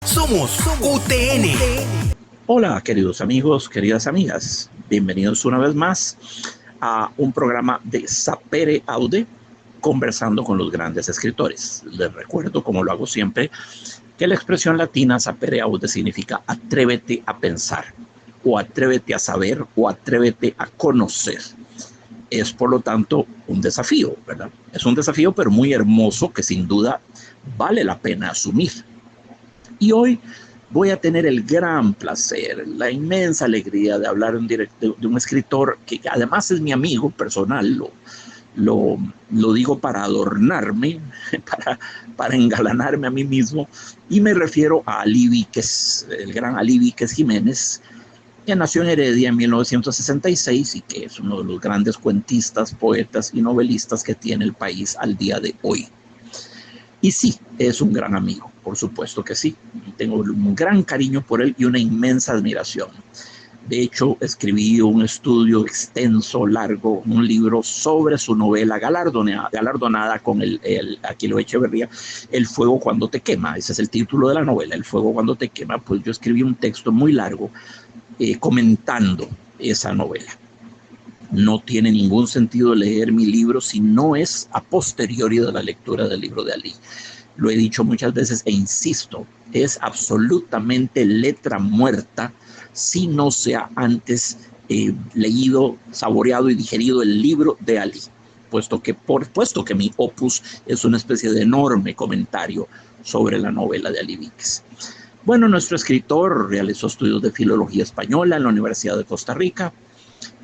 Somos UTN. Hola, queridos amigos, queridas amigas. Bienvenidos una vez más a un programa de Sapere Aude, conversando con los grandes escritores. Les recuerdo, como lo hago siempre, que la expresión latina Sapere Aude significa atrévete a pensar, o atrévete a saber, o atrévete a conocer. Es, por lo tanto, un desafío, ¿verdad? Es un desafío, pero muy hermoso, que sin duda vale la pena asumir. Y hoy voy a tener el gran placer, la inmensa alegría de hablar de un escritor que además es mi amigo personal. Lo digo para adornarme, para engalanarme a mí mismo, y me refiero a Alí Víquez, el gran Alí Víquez Jiménez, que nació en Heredia en 1966 y que es uno de los grandes cuentistas, poetas y novelistas que tiene el país al día de hoy. Y sí, es un gran amigo, por supuesto que sí. Tengo un gran cariño por él y una inmensa admiración. De hecho, escribí un estudio extenso, largo, un libro sobre su novela galardonada con el Aquileo Echeverría, El fuego cuando te quema. Ese es el título de la novela, El fuego cuando te quema. Pues yo escribí un texto muy largo comentando esa novela. No tiene ningún sentido leer mi libro si no es a posteriori de la lectura del libro de Alí. Lo he dicho muchas veces e insisto, es absolutamente letra muerta si no se ha antes leído, saboreado y digerido el libro de Alí, puesto que mi opus es una especie de enorme comentario sobre la novela de Alí Víquez. Bueno, nuestro escritor realizó estudios de filología española en la Universidad de Costa Rica.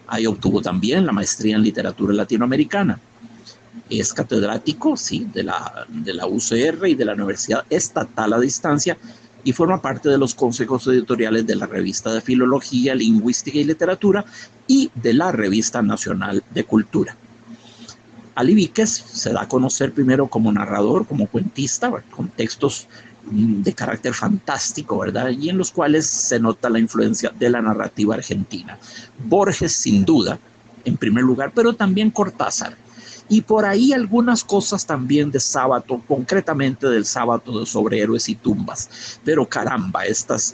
Ahí obtuvo también la maestría en literatura latinoamericana. Es catedrático, sí, de la UCR y de la Universidad Estatal a Distancia, y forma parte de los consejos editoriales de la Revista de Filología, Lingüística y Literatura y de la Revista Nacional de Cultura. Alí Víquez se da a conocer primero como narrador, como cuentista, con textos de carácter fantástico, ¿verdad? Y en los cuales se nota la influencia de la narrativa argentina. Borges, sin duda, en primer lugar, pero también Cortázar. Y por ahí algunas cosas también de Sábato, concretamente del Sábato sobre héroes y tumbas. Pero caramba, estos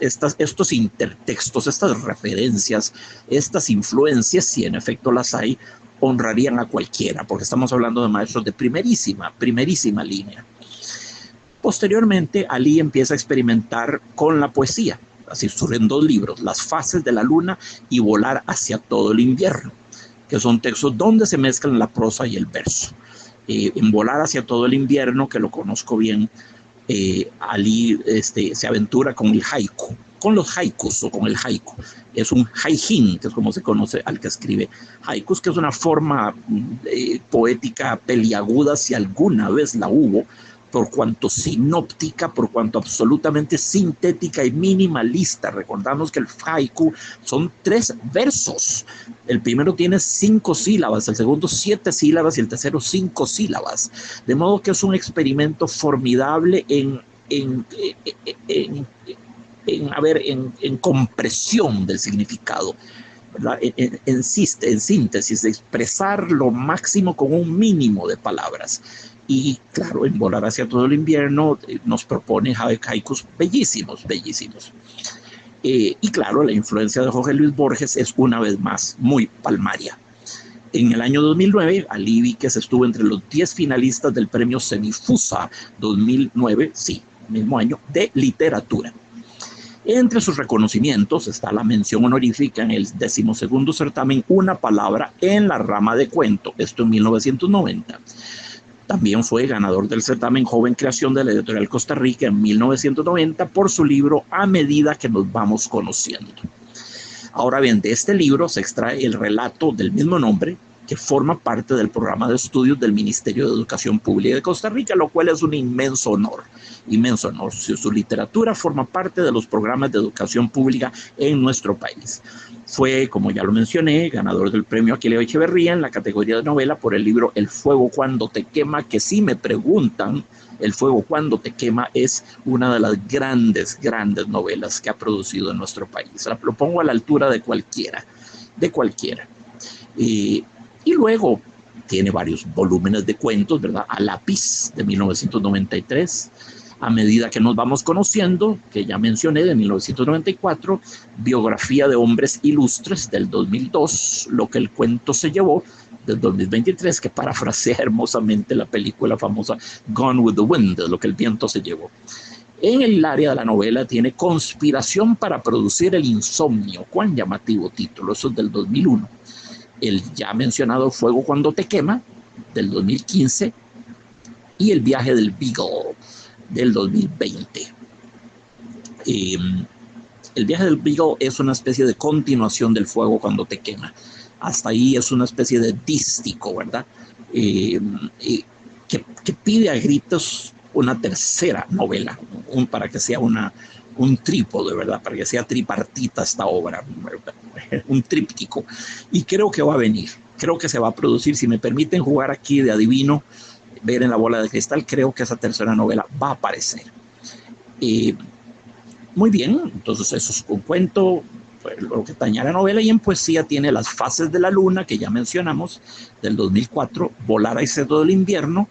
intertextos, estas referencias, estas influencias, si en efecto las hay, honrarían a cualquiera, porque estamos hablando de maestros de primerísima línea. Posteriormente, Alí empieza a experimentar con la poesía. Así surgen dos libros, Las fases de la luna y Volar hacia todo el invierno, que son textos donde se mezclan la prosa y el verso. En Volar hacia todo el invierno, que lo conozco bien, Alí se aventura con el haiku, con los haikus o con el haiku. Es un haijin, que es como se conoce al que escribe haikus, que es una forma poética peliaguda, si alguna vez la hubo, por cuanto sinóptica, por cuanto absolutamente sintética y minimalista. Recordamos que el haiku son 3 versos. El primero tiene 5 sílabas, el segundo 7 sílabas y el tercero 5 sílabas. De modo que es un experimento formidable en compresión del significado, ¿verdad? En síntesis, de expresar lo máximo con un mínimo de palabras. Y claro, en Volar hacia todo el invierno nos propone haikus bellísimos. Y claro, la influencia de Jorge Luis Borges es una vez más muy palmaria. En el año 2009, Alí Víquez estuvo entre los 10 finalistas del premio Semifusa 2009, sí, mismo año, de literatura. Entre sus reconocimientos está la mención honorífica en el 12º certamen Una palabra en la rama de cuento, esto en 1990. También fue ganador del certamen Joven Creación de la Editorial Costa Rica en 1990 por su libro A medida que nos vamos conociendo. Ahora bien, de este libro se extrae el relato del mismo nombre, que forma parte del programa de estudios del Ministerio de Educación Pública de Costa Rica, lo cual es un inmenso honor. Su literatura forma parte de los programas de educación pública en nuestro país. Fue, como ya lo mencioné, ganador del premio Aquileo Echeverría en la categoría de novela por el libro El fuego cuando te quema, que si me preguntan, El fuego cuando te quema es una de las grandes novelas que ha producido en nuestro país. Lo pongo a la altura de cualquiera. Y luego tiene varios volúmenes de cuentos, ¿verdad? A lápiz, de 1993. a medida que nos vamos conociendo, que ya mencioné, de 1994, Biografía de hombres ilustres del 2002, Lo que el cuento se llevó del 2023, que parafrasea hermosamente la película famosa Gone with the Wind, de Lo que el viento se llevó. En el área de la novela tiene Conspiración para producir el insomnio. Cuán llamativo título, eso es del 2001. El ya mencionado Fuego cuando te quema, del 2015, y El viaje del Beagle, del 2020. El viaje del Beagle es una especie de continuación del Fuego cuando te quema. Hasta ahí es una especie de dístico, ¿verdad? Que pide a gritos una tercera novela, para que sea un trípode, ¿verdad? Para que sea tripartita esta obra, un tríptico. Y creo que va a venir, creo que se va a producir. Si me permiten jugar aquí de adivino, ver en la bola de cristal, creo que esa tercera novela va a aparecer. Muy bien, entonces eso es un cuento, pues, lo que taña la novela. Y en poesía tiene Las fases de la luna, que ya mencionamos, del 2004, Volar a exceso del invierno,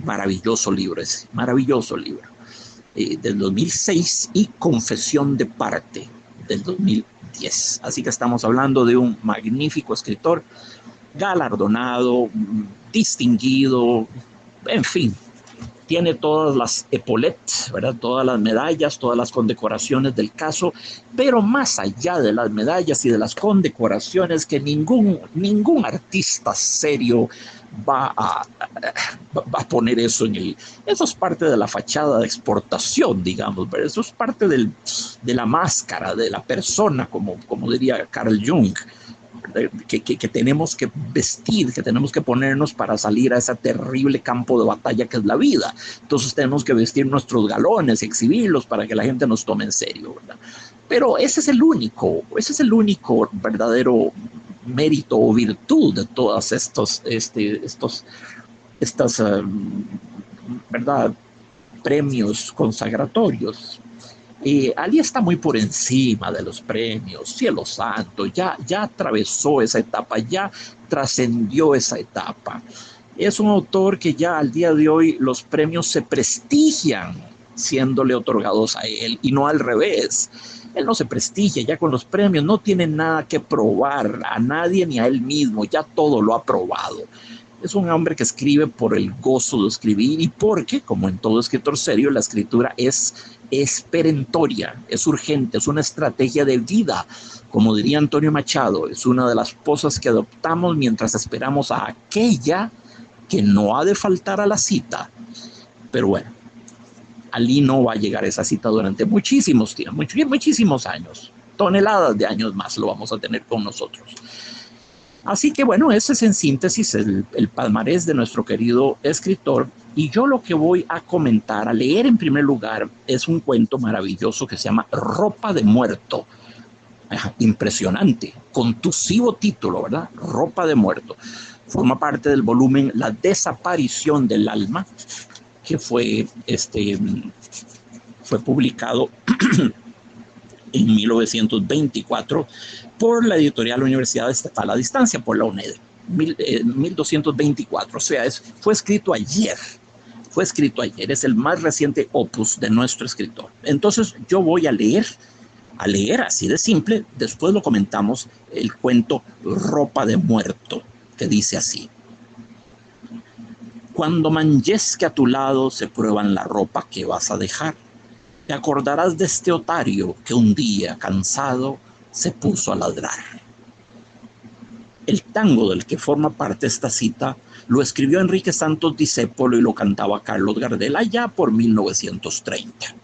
maravilloso libro ese, maravilloso libro, del 2006, y Confesión de parte, del 2010. Así que estamos hablando de un magnífico escritor, galardonado, distinguido, en fin, tiene todas las epaulettes, ¿verdad? Todas las medallas, todas las condecoraciones del caso, pero más allá de las medallas y de las condecoraciones, que ningún artista serio va a poner eso en el... Eso es parte de la fachada de exportación, digamos, pero eso es parte de la máscara de la persona, como diría Carl Jung, que tenemos que vestir, que tenemos que ponernos para salir a ese terrible campo de batalla que es la vida. Entonces tenemos que vestir nuestros galones y exhibirlos para que la gente nos tome en serio, ¿verdad? Pero ese es el único verdadero mérito o virtud de todas estas ¿verdad? Premios consagratorios. Ali está muy por encima de los premios, cielo santo, ya atravesó esa etapa, ya trascendió esa etapa. Es un autor que ya al día de hoy los premios se prestigian siéndole otorgados a él, y no al revés. Él no se prestigia ya con los premios, no tiene nada que probar a nadie ni a él mismo, ya todo lo ha probado. Es un hombre que escribe por el gozo de escribir, y porque, como en todo escritor serio, la escritura es perentoria, es urgente, es una estrategia de vida. Como diría Antonio Machado, es una de las cosas que adoptamos mientras esperamos a aquella que no ha de faltar a la cita. Pero bueno, Ali no va a llegar a esa cita durante muchísimos años, toneladas de años más lo vamos a tener con nosotros. Así que bueno, ese es en síntesis el palmarés de nuestro querido escritor. Y yo lo que voy a comentar, a leer en primer lugar, es un cuento maravilloso que se llama Ropa de muerto. Impresionante, contusivo título, ¿verdad? Ropa de muerto. Forma parte del volumen La desaparición del alma, que fue publicado en 1924 por la editorial Universidad Estatal a Distancia, por la UNED, 1224, o sea, fue escrito ayer, es el más reciente opus de nuestro escritor. Entonces yo voy a leer así de simple, después lo comentamos, el cuento Ropa de muerto, que dice así: cuando manllezque a tu lado se prueban la ropa que vas a dejar, te acordarás de este otario que un día, cansado, se puso a ladrar. El tango del que forma parte esta cita lo escribió Enrique Santos Discépolo y lo cantaba Carlos Gardel allá por 1930.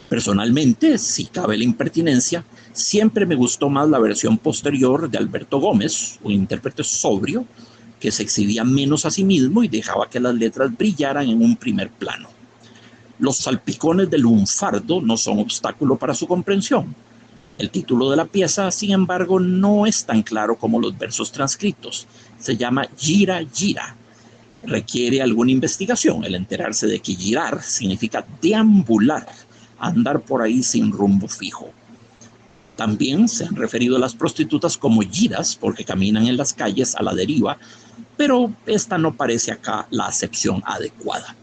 Personalmente, si cabe la impertinencia, siempre me gustó más la versión posterior de Alberto Gómez, un intérprete sobrio que se exhibía menos a sí mismo y dejaba que las letras brillaran en un primer plano. Los salpicones del lunfardo no son obstáculo para su comprensión. El título de la pieza, sin embargo, no es tan claro como los versos transcritos. Se llama Gira, gira. Requiere alguna investigación el enterarse de que girar significa deambular, andar por ahí sin rumbo fijo. También se han referido a las prostitutas como giras porque caminan en las calles a la deriva, pero esta no parece acá la acepción adecuada.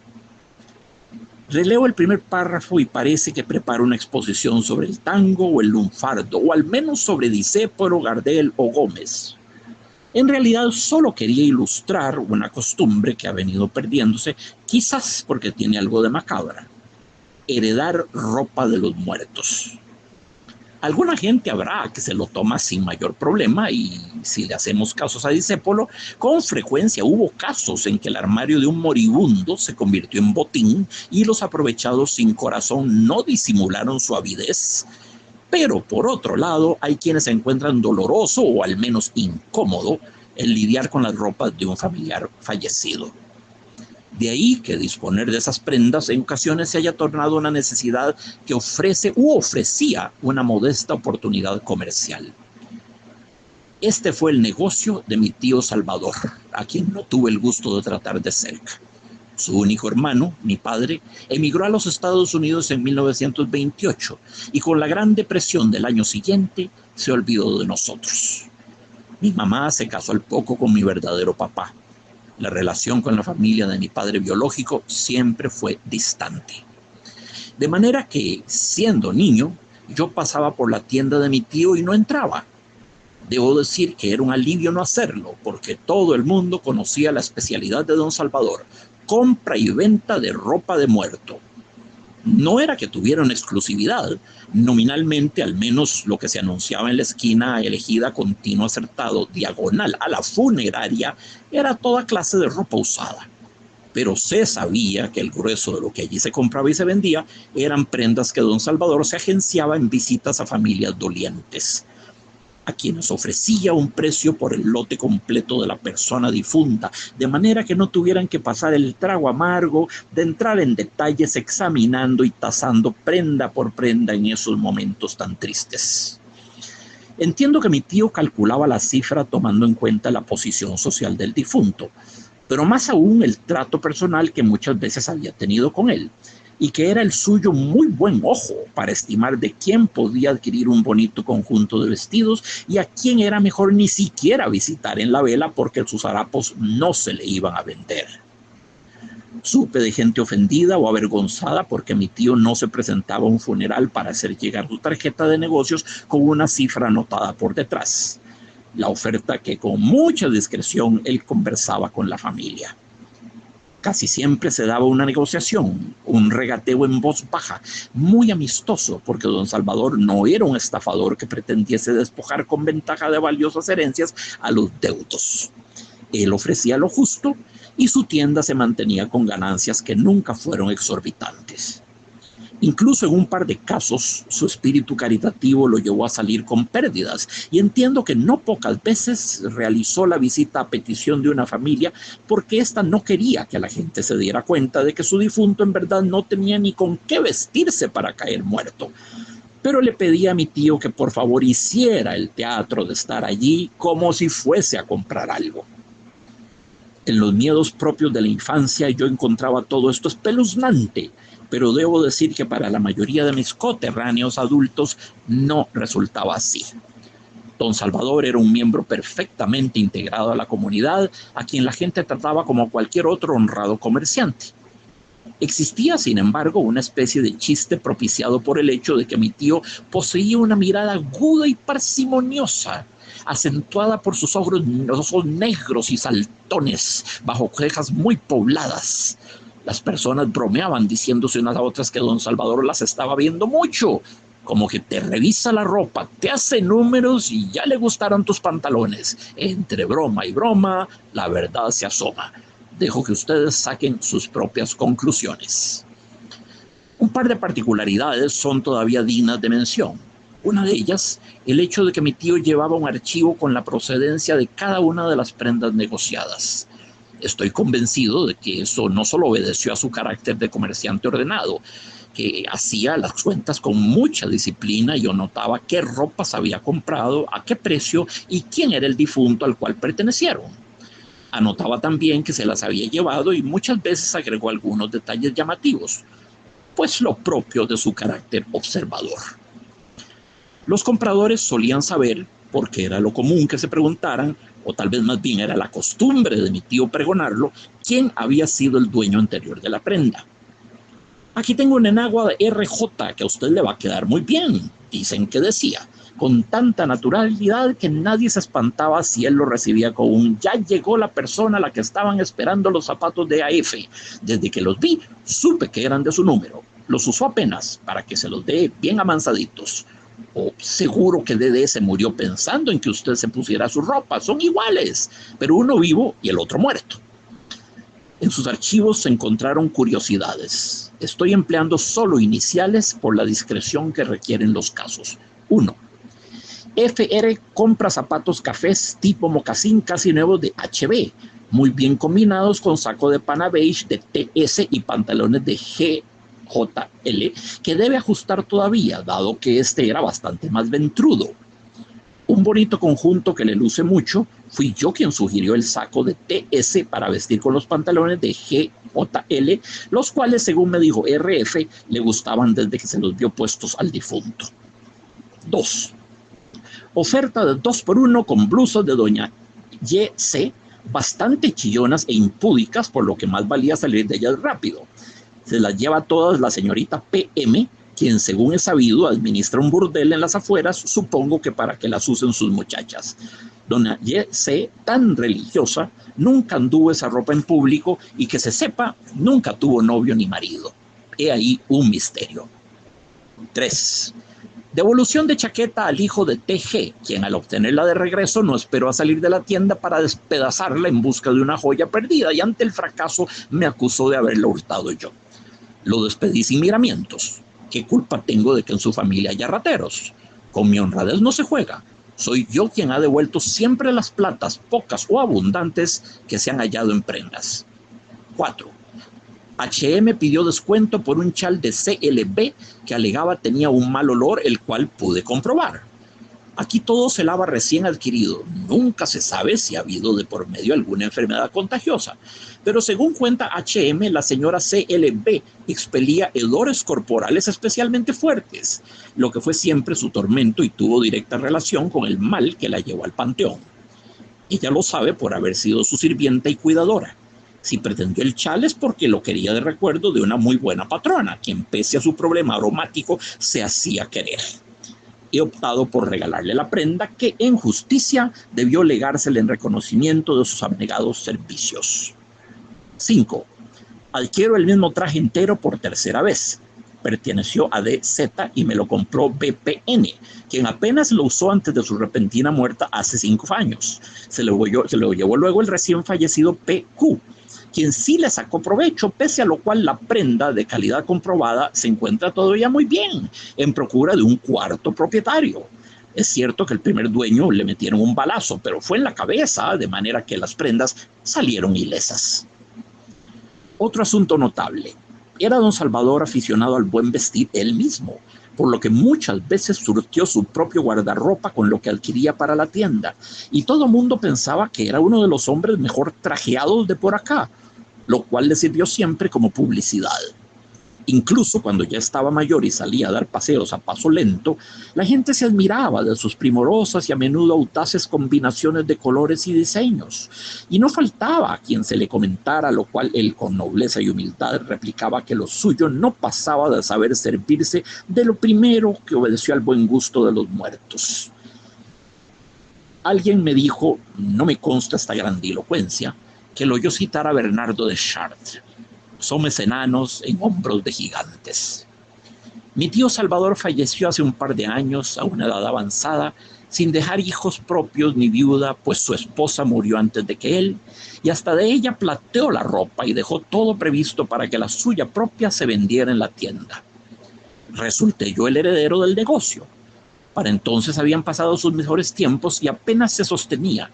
Releo el primer párrafo y parece que preparo una exposición sobre el tango o el lunfardo, o al menos sobre Discépolo, Gardel o Gómez. En realidad solo quería ilustrar una costumbre que ha venido perdiéndose, quizás porque tiene algo de macabra: heredar ropa de los muertos. Alguna gente habrá que se lo toma sin mayor problema, y si le hacemos casos a Discépolo, con frecuencia hubo casos en que el armario de un moribundo se convirtió en botín y los aprovechados sin corazón no disimularon su avidez. Pero por otro lado, hay quienes se encuentran doloroso o al menos incómodo en lidiar con las ropas de un familiar fallecido. De ahí que disponer de esas prendas en ocasiones se haya tornado una necesidad que ofrece u ofrecía una modesta oportunidad comercial. Este fue el negocio de mi tío Salvador, a quien no tuve el gusto de tratar de cerca. Su único hermano, mi padre, emigró a los Estados Unidos en 1928 y con la Gran Depresión del año siguiente se olvidó de nosotros. Mi mamá se casó al poco con mi verdadero papá. La relación con la familia de mi padre biológico siempre fue distante. De manera que, siendo niño, yo pasaba por la tienda de mi tío y no entraba. Debo decir que era un alivio no hacerlo, porque todo el mundo conocía la especialidad de don Salvador: compra y venta de ropa de muerto. No era que tuvieran exclusividad. Nominalmente, al menos lo que se anunciaba en la esquina elegida continuo acertado, diagonal a la funeraria, era toda clase de ropa usada. Pero se sabía que el grueso de lo que allí se compraba y se vendía eran prendas que don Salvador se agenciaba en visitas a familias dolientes, a quienes ofrecía un precio por el lote completo de la persona difunta, de manera que no tuvieran que pasar el trago amargo de entrar en detalles examinando y tasando prenda por prenda en esos momentos tan tristes. Entiendo que mi tío calculaba la cifra tomando en cuenta la posición social del difunto, pero más aún el trato personal que muchas veces había tenido con él, y que era el suyo muy buen ojo para estimar de quién podía adquirir un bonito conjunto de vestidos y a quién era mejor ni siquiera visitar en la vela porque sus harapos no se le iban a vender. Supe de gente ofendida o avergonzada porque mi tío no se presentaba a un funeral para hacer llegar su tarjeta de negocios con una cifra anotada por detrás, la oferta que con mucha discreción él conversaba con la familia. Casi siempre se daba una negociación, un regateo en voz baja, muy amistoso, porque don Salvador no era un estafador que pretendiese despojar con ventaja de valiosas herencias a los deudos. Él ofrecía lo justo y su tienda se mantenía con ganancias que nunca fueron exorbitantes. Incluso en un par de casos, su espíritu caritativo lo llevó a salir con pérdidas, y entiendo que no pocas veces realizó la visita a petición de una familia porque ésta no quería que la gente se diera cuenta de que su difunto en verdad no tenía ni con qué vestirse para caer muerto. Pero le pedía a mi tío que por favor hiciera el teatro de estar allí como si fuese a comprar algo. En los miedos propios de la infancia yo encontraba todo esto espeluznante, pero debo decir que para la mayoría de mis coterráneos adultos no resultaba así. Don Salvador era un miembro perfectamente integrado a la comunidad, a quien la gente trataba como a cualquier otro honrado comerciante. Existía, sin embargo, una especie de chiste propiciado por el hecho de que mi tío poseía una mirada aguda y parsimoniosa, acentuada por sus ojos negros y saltones, bajo cejas muy pobladas. Las personas bromeaban diciéndose unas a otras que don Salvador las estaba viendo mucho, como que te revisa la ropa, te hace números y ya le gustaron tus pantalones. Entre broma y broma, la verdad se asoma. Dejo que ustedes saquen sus propias conclusiones. Un par de particularidades son todavía dignas de mención. Una de ellas, el hecho de que mi tío llevaba un archivo con la procedencia de cada una de las prendas negociadas. Estoy convencido de que eso no solo obedeció a su carácter de comerciante ordenado, que hacía las cuentas con mucha disciplina y anotaba qué ropas había comprado, a qué precio y quién era el difunto al cual pertenecieron. Anotaba también que se las había llevado y muchas veces agregó algunos detalles llamativos, pues lo propio de su carácter observador. Los compradores solían saber, porque era lo común que se preguntaran, o tal vez más bien era la costumbre de mi tío pregonarlo, quién había sido el dueño anterior de la prenda. Aquí tengo una enagua de RJ que a usted le va a quedar muy bien, dicen que decía, con tanta naturalidad que nadie se espantaba si él lo recibía con un ya llegó la persona a la que estaban esperando los zapatos de AF. Desde que los vi, supe que eran de su número. Los usó apenas para que se los dé bien amansaditos. O seguro que DD se murió pensando en que usted se pusiera su ropa. Son iguales, pero uno vivo y el otro muerto. En sus archivos se encontraron curiosidades. Estoy empleando solo iniciales por la discreción que requieren los casos. 1. FR compra zapatos cafés tipo mocasín casi nuevos de HB, muy bien combinados con saco de pana beige de TS y pantalones de GJL, que debe ajustar todavía, dado que este era bastante más ventrudo. Un bonito conjunto que le luce mucho, fui yo quien sugirió el saco de TS para vestir con los pantalones de GJL, los cuales, según me dijo RF, le gustaban desde que se los vio puestos al difunto. 2. Oferta de 2x1 con blusas de doña YC, bastante chillonas e impúdicas, por lo que más valía salir de ellas rápido. Se las lleva todas la señorita PM, quien según es sabido administra un burdel en las afueras, supongo que para que las usen sus muchachas. Doña YC, tan religiosa, nunca anduvo esa ropa en público y que se sepa, nunca tuvo novio ni marido. He ahí un misterio. 3. Devolución de chaqueta al hijo de TG, quien al obtenerla de regreso no esperó a salir de la tienda para despedazarla en busca de una joya perdida y ante el fracaso me acusó de haberla hurtado yo. Lo despedí sin miramientos. ¿Qué culpa tengo de que en su familia haya rateros? Con mi honradez no se juega. Soy yo quien ha devuelto siempre las platas, pocas o abundantes, que se han hallado en prendas. 4. H&M pidió descuento por un chal de CLB que alegaba tenía un mal olor, el cual pude comprobar. Aquí todo se lava recién adquirido. Nunca se sabe si ha habido de por medio alguna enfermedad contagiosa. Pero según cuenta H&M, la señora CLB expelía hedores corporales especialmente fuertes, lo que fue siempre su tormento y tuvo directa relación con el mal que la llevó al panteón. Ella lo sabe por haber sido su sirvienta y cuidadora. Si pretendió el chal es porque lo quería de recuerdo de una muy buena patrona, quien pese a su problema aromático se hacía querer. He optado por regalarle la prenda que en justicia debió legársele en reconocimiento de sus abnegados servicios. 5. Adquiero el mismo traje entero por tercera vez. Perteneció a DZ y me lo compró BPN, quien apenas lo usó antes de su repentina muerte hace 5 años. Se lo llevó luego el recién fallecido PQ, quien sí le sacó provecho, pese a lo cual la prenda de calidad comprobada se encuentra todavía muy bien, en procura de un cuarto propietario. Es cierto que el primer dueño le metieron un balazo, pero fue en la cabeza, de manera que las prendas salieron ilesas. Otro asunto notable. Era don Salvador aficionado al buen vestir él mismo, por lo que muchas veces surtió su propio guardarropa con lo que adquiría para la tienda, y todo mundo pensaba que era uno de los hombres mejor trajeados de por acá, lo cual le sirvió siempre como publicidad. Incluso cuando ya estaba mayor y salía a dar paseos a paso lento, la gente se admiraba de sus primorosas y a menudo audaces combinaciones de colores y diseños, y no faltaba a quien se le comentara, lo cual él con nobleza y humildad replicaba que lo suyo no pasaba de saber servirse de lo primero que obedeció al buen gusto de los muertos. Alguien me dijo, no me consta esta grandilocuencia, que lo oyó citar a Bernardo de Chartres. Somos enanos en hombros de gigantes. Mi tío Salvador falleció hace un par de años, a una edad avanzada, sin dejar hijos propios ni viuda, pues su esposa murió antes de que él, y hasta de ella plateó la ropa y dejó todo previsto para que la suya propia se vendiera en la tienda. Resulté yo el heredero del negocio. Para entonces habían pasado sus mejores tiempos y apenas se sostenía.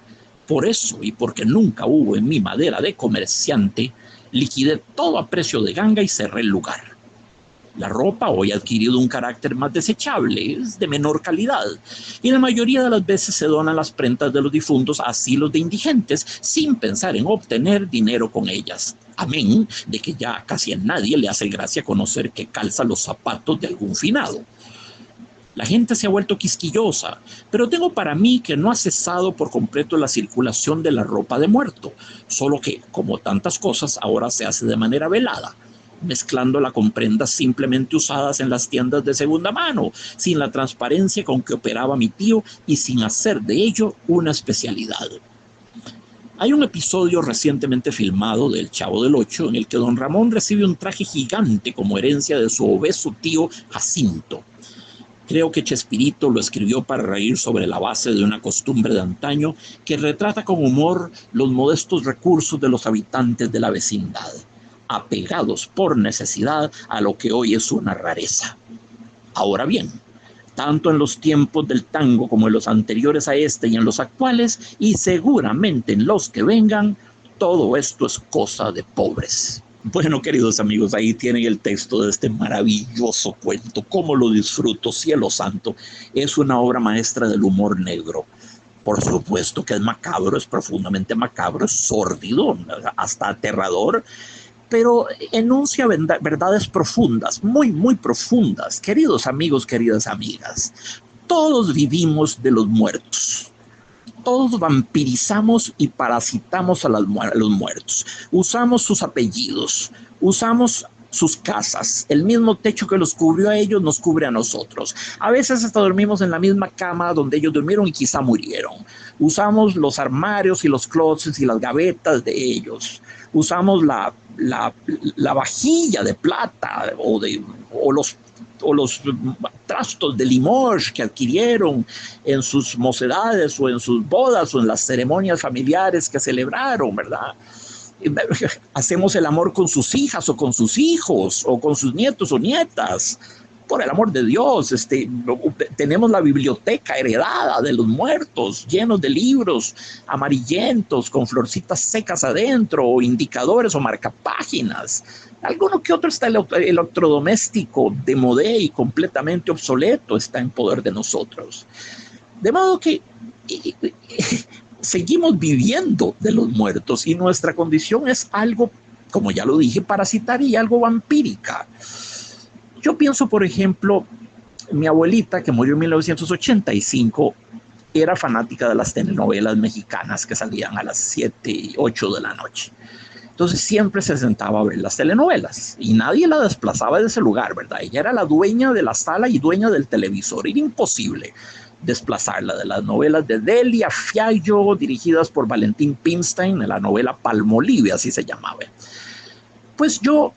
Por eso, y porque nunca hubo en mi madera de comerciante, liquidé todo a precio de ganga y cerré el lugar. La ropa hoy ha adquirido un carácter más desechable, es de menor calidad, y la mayoría de las veces se donan las prendas de los difuntos a asilos de indigentes sin pensar en obtener dinero con ellas. Amén de que ya casi a nadie le hace gracia conocer que calza los zapatos de algún finado. La gente se ha vuelto quisquillosa, pero tengo para mí que no ha cesado por completo la circulación de la ropa de muerto, solo que, como tantas cosas, ahora se hace de manera velada. mezclándola con prendas simplemente usadas en las tiendas de segunda mano, sin la transparencia con que operaba mi tío y sin hacer de ello una especialidad. Hay un episodio recientemente filmado del Chavo del Ocho en el que don Ramón recibe un traje gigante como herencia de su obeso tío Jacinto. Creo que Chespirito lo escribió para reír sobre la base de una costumbre de antaño que retrata con humor los modestos recursos de los habitantes de la vecindad, apegados por necesidad a lo que hoy es una rareza. Ahora bien, tanto en los tiempos del tango como en los anteriores a este y en los actuales, y seguramente en los que vengan, todo esto es cosa de pobres. Bueno, queridos amigos, ahí tienen el texto de este maravilloso cuento. Cómo lo disfruto, cielo santo. Es una obra maestra del humor negro. Por supuesto que es macabro, es profundamente macabro, es sórdido, hasta aterrador, pero enuncia verdades profundas, muy, muy profundas. Queridos amigos, queridas amigas, todos vivimos de los muertos. Todos vampirizamos y parasitamos a los muertos. Usamos sus apellidos, usamos sus casas. El mismo techo que los cubrió a ellos nos cubre a nosotros. A veces hasta dormimos en la misma cama donde ellos durmieron y quizá murieron. Usamos los armarios y los closets y las gavetas de ellos. Usamos la vajilla de plata o los trastos de Limoges que adquirieron en sus mocedades o en sus bodas o en las ceremonias familiares que celebraron, ¿verdad? Hacemos el amor con sus hijas o con sus hijos o con sus nietos o nietas. Por el amor de Dios, tenemos la biblioteca heredada de los muertos, llenos de libros amarillentos con florcitas secas adentro, o indicadores o marcapáginas. Alguno que otro está el electrodoméstico de modé y completamente obsoleto está en poder de nosotros. De modo que seguimos viviendo de los muertos y nuestra condición es algo, como ya lo dije, parasitaria y algo vampírica. Yo pienso, por ejemplo, mi abuelita, que murió en 1985, era fanática de las telenovelas mexicanas que salían a las 7 y 8 de la noche. Entonces siempre se sentaba a ver las telenovelas y nadie la desplazaba de ese lugar, ¿verdad? Ella era la dueña de la sala y dueña del televisor. Era imposible desplazarla de las novelas de Delia Fiallo, dirigidas por Valentín Pimstein, en la novela Palmolive, así se llamaba. Pues yo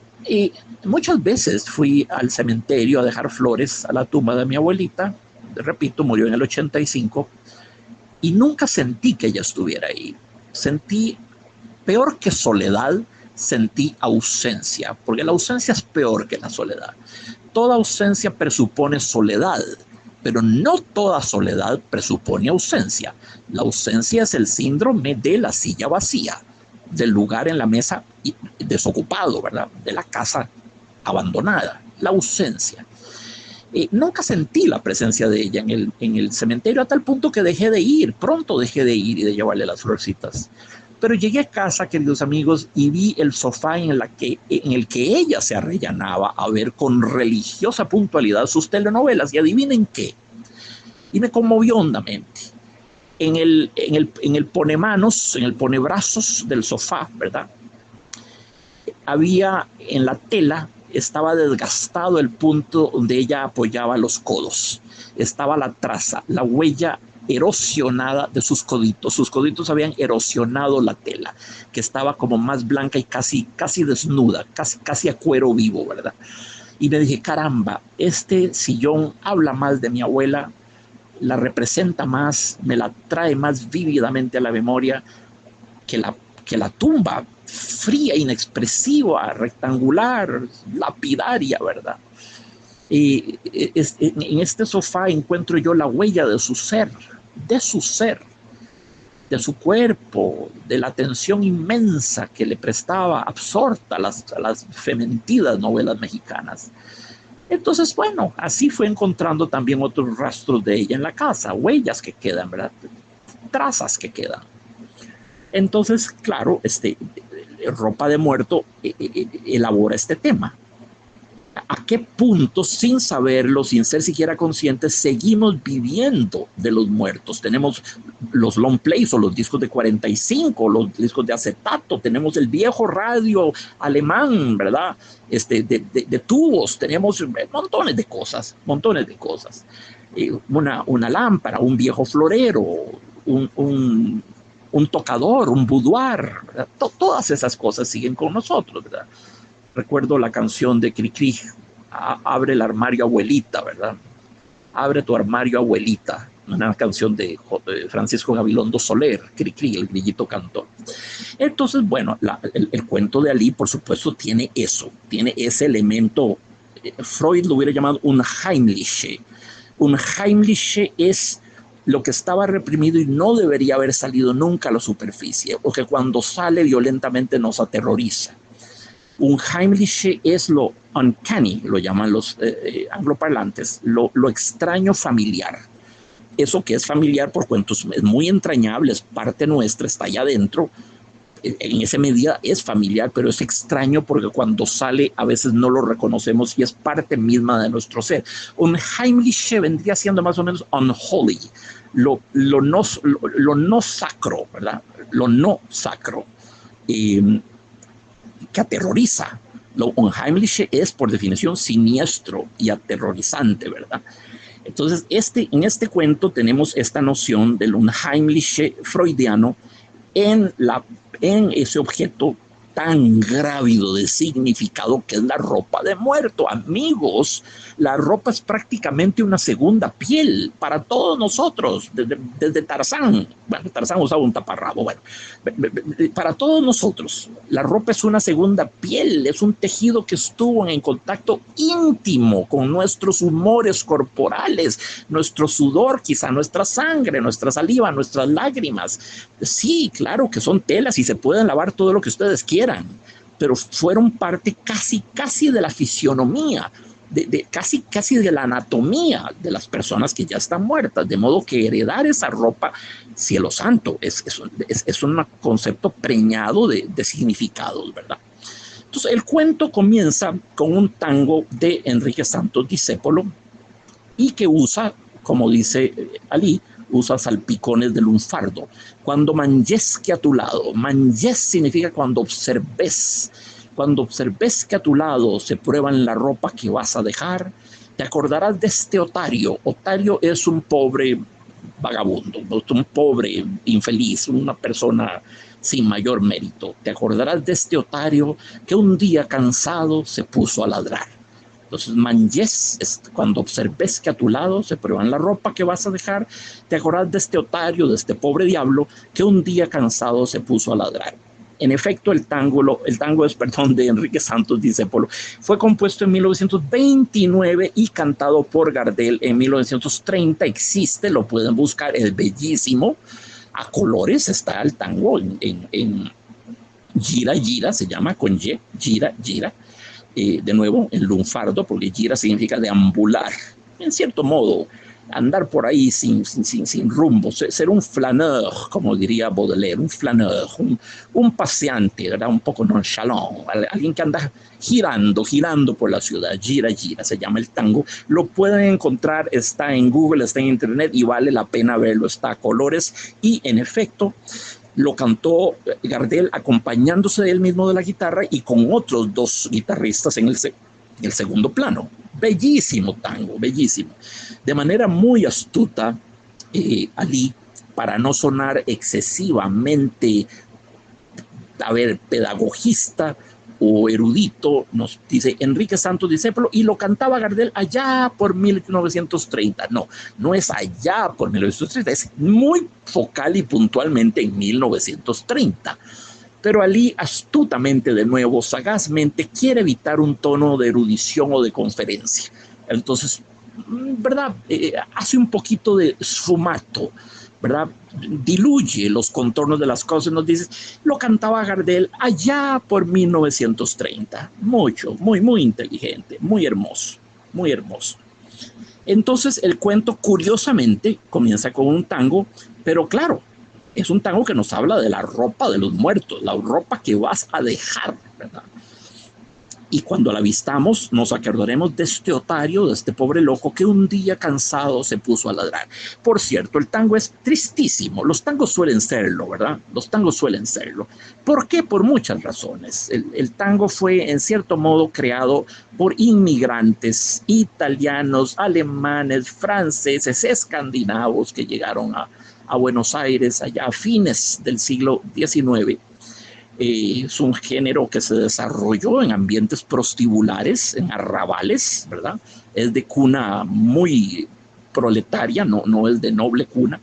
muchas veces fui al cementerio a dejar flores a la tumba de mi abuelita. Repito, murió en el 85 y nunca sentí que ella estuviera ahí. Sentí, peor que soledad, sentí ausencia, porque la ausencia es peor que la soledad. Toda ausencia presupone soledad, pero no toda soledad presupone ausencia. La ausencia es el síndrome de la silla vacía, del lugar en la mesa desocupado, ¿verdad? De la casa abandonada, la ausencia. Nunca sentí la presencia de ella en el cementerio a tal punto que dejé de ir, pronto dejé de ir y de llevarle las florcitas. Pero llegué a casa, queridos amigos, y vi el sofá en el que ella se arrellanaba a ver con religiosa puntualidad sus telenovelas, y adivinen qué, y me conmovió hondamente. En el ponemanos, en el ponebrazos del sofá, ¿verdad? Había en la tela, estaba desgastado el punto donde ella apoyaba los codos. Estaba la traza, la huella erosionada de sus coditos. Sus coditos habían erosionado la tela, que estaba como más blanca y casi desnuda, casi a cuero vivo, ¿verdad? Y me dije, caramba, este sillón habla más de mi abuela, la representa más, me la trae más vívidamente a la memoria que la tumba fría, inexpresiva, rectangular, lapidaria, ¿verdad? Y en este sofá encuentro yo la huella de su ser, de su cuerpo, de la atención inmensa que le prestaba absorta a las fementidas novelas mexicanas. Entonces, bueno, así fue encontrando también otros rastros de ella en la casa, huellas que quedan, ¿verdad? Trazas que quedan. Entonces, claro, Ropa de Muerto elabora este tema. a qué punto, sin saberlo, sin ser siquiera conscientes, seguimos viviendo de los muertos. Tenemos los long plays o los discos de 45, los discos de acetato, tenemos el viejo radio alemán, ¿verdad? De tubos, tenemos montones de cosas, montones de cosas. Una lámpara, un viejo florero, un tocador, un boudoir, ¿verdad? Todas esas cosas siguen con nosotros, ¿verdad? Recuerdo la canción de Cricri, abre el armario abuelita, ¿verdad? Abre tu armario abuelita, una canción de Francisco Gabilondo Soler, Cricri, el grillito cantor. Entonces, bueno, el cuento de Ali, por supuesto, tiene eso, tiene ese elemento. Freud lo hubiera llamado un Heimliche. Un Heimliche es lo que estaba reprimido y no debería haber salido nunca a la superficie, o que cuando sale violentamente nos aterroriza. Un Heimliche es lo uncanny, lo llaman los angloparlantes, lo extraño familiar. Eso que es familiar por cuentos es muy entrañable, es parte nuestra, está allá adentro. En esa medida es familiar, pero es extraño porque cuando sale a veces no lo reconocemos y es parte misma de nuestro ser. Un Heimliche vendría siendo más o menos unholy, lo no sacro, ¿verdad? Lo no sacro. Que aterroriza. Lo unheimliche es, por definición, siniestro y aterrorizante, ¿verdad? Entonces, en este cuento tenemos esta noción del unheimliche freudiano en ese objeto tan grávido de significado que es la ropa de muerto. Amigos, la ropa es prácticamente una segunda piel para todos nosotros, desde Tarzán. Bueno, Tarzán usaba un taparrabo. Bueno, para todos nosotros, la ropa es una segunda piel, es un tejido que estuvo en contacto íntimo con nuestros humores corporales, nuestro sudor, quizá nuestra sangre, nuestra saliva, nuestras lágrimas. Sí, claro que son telas y se pueden lavar todo lo que ustedes quieran, pero fueron parte casi de la fisionomía, casi de la anatomía de las personas que ya están muertas, de modo que heredar esa ropa, cielo santo, es un concepto preñado de significados, ¿verdad? Entonces el cuento comienza con un tango de Enrique Santos Discépolo y que usa, como dice Ali, usa salpicones de lunfardo. Cuando manjes que a tu lado, manjes significa cuando observes que a tu lado se prueban la ropa que vas a dejar, te acordarás de este otario. Otario es un pobre vagabundo, un pobre infeliz, una persona sin mayor mérito. Te acordarás de este otario que un día cansado se puso a ladrar. Entonces, manjes es cuando observes que a tu lado se prueban la ropa que vas a dejar, te acordás de este otario, de este pobre diablo que un día cansado se puso a ladrar. En efecto, el tango de Enrique Santos Discépolo fue compuesto en 1929 y cantado por Gardel en 1930. Existe, lo pueden buscar, es bellísimo. A colores está el tango en Gira, Gira, se llama con Y, Gira, Gira. De nuevo, el lunfardo, porque gira significa deambular, en cierto modo, andar por ahí sin rumbo, ser un flaneur, como diría Baudelaire, un flaneur, un paseante, ¿verdad? Un poco nonchalant, alguien que anda girando por la ciudad. Gira, gira, se llama el tango. Lo pueden encontrar, está en Google, está en Internet y vale la pena verlo, está a colores y en efecto lo cantó Gardel acompañándose de él mismo de la guitarra y con otros dos guitarristas en el segundo plano. Bellísimo tango, bellísimo. De manera muy astuta, Ali, para no sonar excesivamente, pedagogista o erudito, nos dice Enrique Santos Discépolo, y lo cantaba Gardel allá por 1930. No es allá por 1930, es muy focal y puntualmente en 1930. Pero Ali astutamente, de nuevo, sagazmente, quiere evitar un tono de erudición o de conferencia. Entonces, ¿verdad? Hace un poquito de sfumato, ¿verdad? Diluye los contornos de las cosas. Nos dice, lo cantaba Gardel allá por 1930. Muy inteligente, muy hermoso, muy hermoso. Entonces, el cuento, curiosamente, comienza con un tango, pero claro, es un tango que nos habla de la ropa de los muertos, la ropa que vas a dejar, ¿verdad? Y cuando la avistamos, nos acordaremos de este otario, de este pobre loco que un día cansado se puso a ladrar. Por cierto, el tango es tristísimo. Los tangos suelen serlo, ¿verdad? Los tangos suelen serlo. ¿Por qué? Por muchas razones. El tango fue, en cierto modo, creado por inmigrantes italianos, alemanes, franceses, escandinavos que llegaron a Buenos Aires allá a fines del siglo XIX. Es un género que se desarrolló en ambientes prostibulares, en arrabales, ¿verdad? Es de cuna muy proletaria, no es de noble cuna.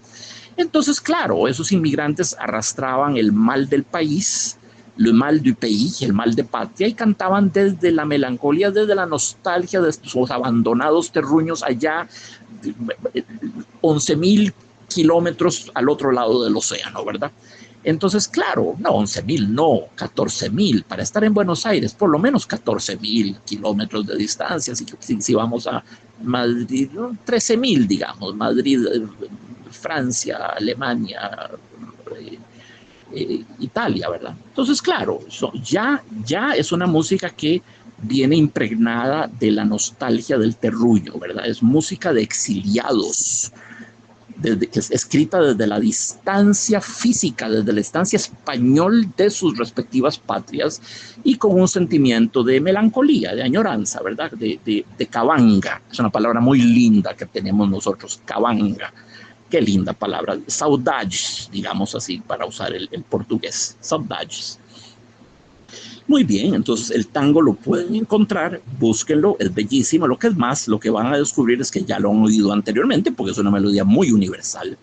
Entonces, claro, esos inmigrantes arrastraban el mal del país, le mal du pays, el mal de patria, y cantaban desde la melancolía, desde la nostalgia de sus abandonados terruños allá, 11.000 kilómetros al otro lado del océano, ¿verdad? Entonces, claro, no 11.000, no 14.000, para estar en Buenos Aires, por lo menos 14.000 kilómetros de distancia, si vamos a Madrid, 13.000, digamos, Madrid, Francia, Alemania, Italia, ¿verdad? Entonces, claro, ya es una música que viene impregnada de la nostalgia del terruño, ¿verdad? Es música de exiliados, que es escrita desde la distancia física, desde la distancia español de sus respectivas patrias y con un sentimiento de melancolía, de añoranza, ¿verdad? De cabanga. Es una palabra muy linda que tenemos nosotros, cabanga. Qué linda palabra. Saudades, digamos así, para usar el portugués. Saudades. Muy bien, entonces el tango lo pueden encontrar, búsquenlo, es bellísimo. Lo que es más, lo que van a descubrir es que ya lo han oído anteriormente, porque es una melodía muy universal.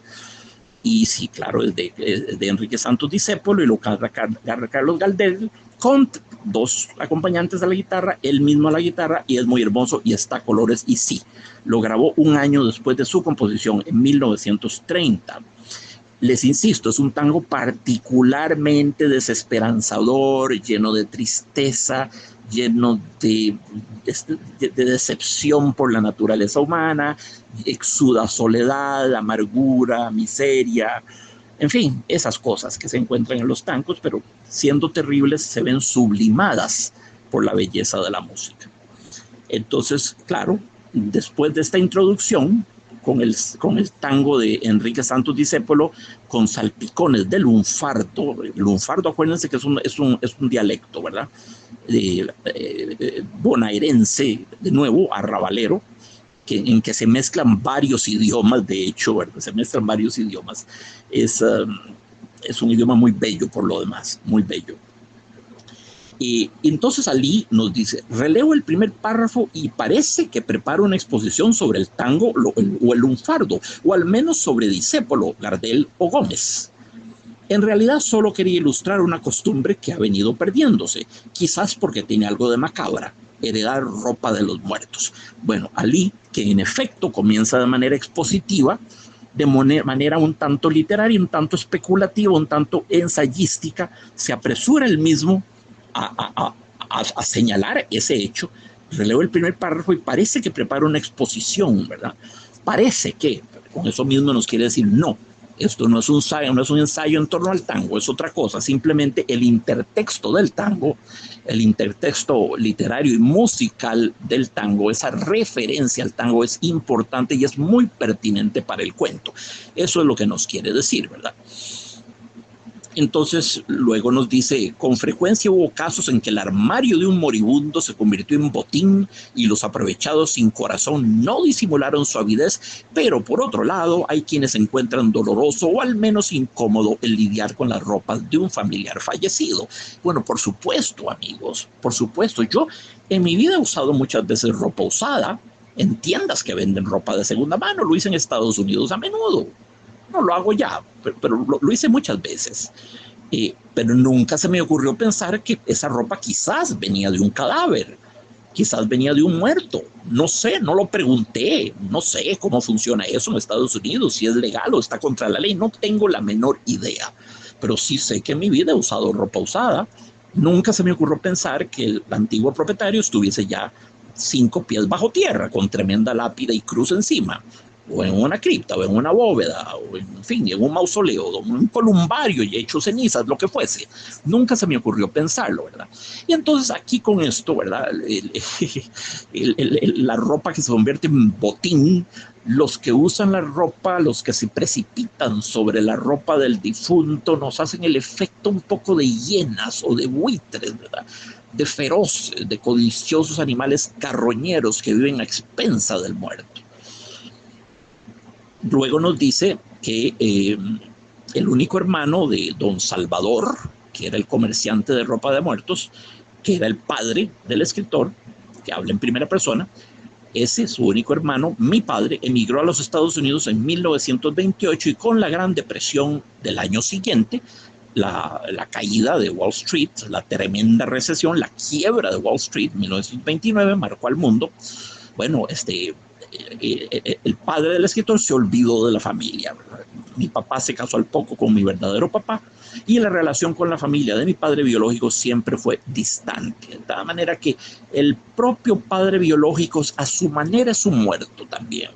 Y sí, claro, es de Enrique Santos Discépolo y lo canta Carlos Gardel, con dos acompañantes a la guitarra, él mismo a la guitarra, y es muy hermoso y está a colores. Y sí, lo grabó un año después de su composición, en 1930. Les insisto, es un tango particularmente desesperanzador, lleno de tristeza, lleno de decepción por la naturaleza humana, exuda soledad, amargura, miseria, en fin, esas cosas que se encuentran en los tangos, pero siendo terribles se ven sublimadas por la belleza de la música. Entonces, claro, después de esta introducción, con el tango de Enrique Santos Discépolo, con salpicones de lunfardo. El lunfardo, acuérdense que es un dialecto, ¿verdad? Bonaerense, de nuevo, arrabalero, en que se mezclan varios idiomas, de hecho, ¿verdad? Se mezclan varios idiomas. Es un idioma muy bello por lo demás, muy bello. Y entonces Ali nos dice, releo el primer párrafo y parece que prepara una exposición sobre el tango o el lunfardo, o al menos sobre Discépolo, Gardel o Gómez. En realidad solo quería ilustrar una costumbre que ha venido perdiéndose, quizás porque tiene algo de macabra, heredar ropa de los muertos. Bueno, Ali, que en efecto comienza de manera expositiva, de manera un tanto literaria, un tanto especulativa, un tanto ensayística, se apresura él mismo a señalar ese hecho. Releo el primer párrafo y parece que prepara una exposición, ¿verdad? Parece que, con eso mismo nos quiere decir, no, esto no es un ensayo en torno al tango, es otra cosa, simplemente el intertexto del tango, el intertexto literario y musical del tango, esa referencia al tango es importante y es muy pertinente para el cuento. Eso es lo que nos quiere decir, ¿verdad? Entonces, luego nos dice, con frecuencia hubo casos en que el armario de un moribundo se convirtió en botín y los aprovechados sin corazón no disimularon su avidez, pero por otro lado hay quienes encuentran doloroso o al menos incómodo el lidiar con las ropas de un familiar fallecido. Bueno, por supuesto, amigos, por supuesto, yo en mi vida he usado muchas veces ropa usada en tiendas que venden ropa de segunda mano, lo hice en Estados Unidos a menudo. No lo hago ya, pero lo hice muchas veces. Pero nunca se me ocurrió pensar que esa ropa quizás venía de un cadáver, quizás venía de un muerto. No sé, no lo pregunté, no sé cómo funciona eso en Estados Unidos, si es legal o está contra la ley, no tengo la menor idea. Pero sí sé que en mi vida he usado ropa usada. Nunca se me ocurrió pensar que el antiguo propietario estuviese ya 5 pies bajo tierra, con tremenda lápida y cruz encima. o en una cripta, o en una bóveda, o en fin, en un mausoleo, o en un columbario y hecho cenizas, lo que fuese. Nunca se me ocurrió pensarlo, ¿verdad? Y entonces aquí con esto, ¿verdad? La ropa que se convierte en botín, los que usan la ropa, los que se precipitan sobre la ropa del difunto, nos hacen el efecto un poco de hienas o de buitres, ¿verdad? De feroces, de codiciosos animales carroñeros que viven a expensa del muerto. Luego nos dice que el único hermano de don Salvador, que era el comerciante de ropa de muertos, que era el padre del escritor, que habla en primera persona, ese, su único hermano, mi padre, emigró a los Estados Unidos en 1928 y con la Gran Depresión del año siguiente, la caída de Wall Street, la tremenda recesión, la quiebra de Wall Street, 1929, marcó al mundo. Bueno, el padre del escritor se olvidó de la familia, ¿verdad? Mi papá se casó al poco con mi verdadero papá y la relación con la familia de mi padre biológico siempre fue distante, de tal manera que el propio padre biológico a su manera es un muerto también.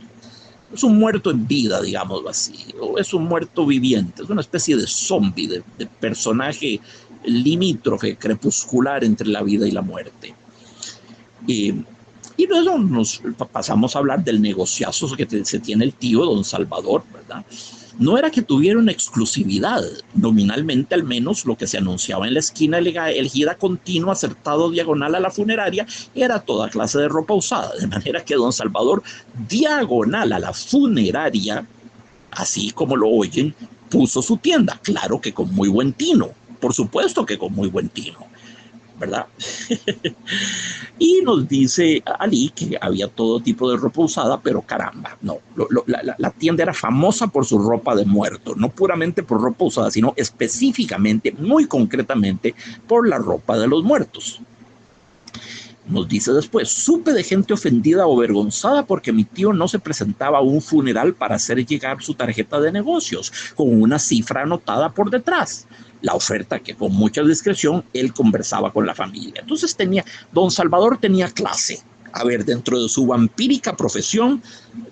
Es un muerto en vida, digámoslo así, o es un muerto viviente, es una especie de zombie, de personaje limítrofe, crepuscular entre la vida y la muerte. Y luego nos pasamos a hablar del negociazo que se tiene el tío don Salvador, ¿verdad? No era que tuviera una exclusividad, nominalmente al menos lo que se anunciaba en la esquina elegida continua, acertado diagonal a la funeraria, era toda clase de ropa usada, de manera que don Salvador, diagonal a la funeraria, así como lo oyen, puso su tienda, claro que con muy buen tino, por supuesto que con muy buen tino, ¿verdad? Y nos dice Ali que había todo tipo de ropa usada, pero caramba, no, la tienda era famosa por su ropa de muerto, no puramente por ropa usada, sino específicamente, muy concretamente, por la ropa de los muertos. Nos dice después, supe de gente ofendida o avergonzada porque mi tío no se presentaba a un funeral para hacer llegar su tarjeta de negocios con una cifra anotada por detrás. La oferta que con mucha discreción él conversaba con la familia. Entonces don Salvador tenía clase. A ver, dentro de su vampírica profesión,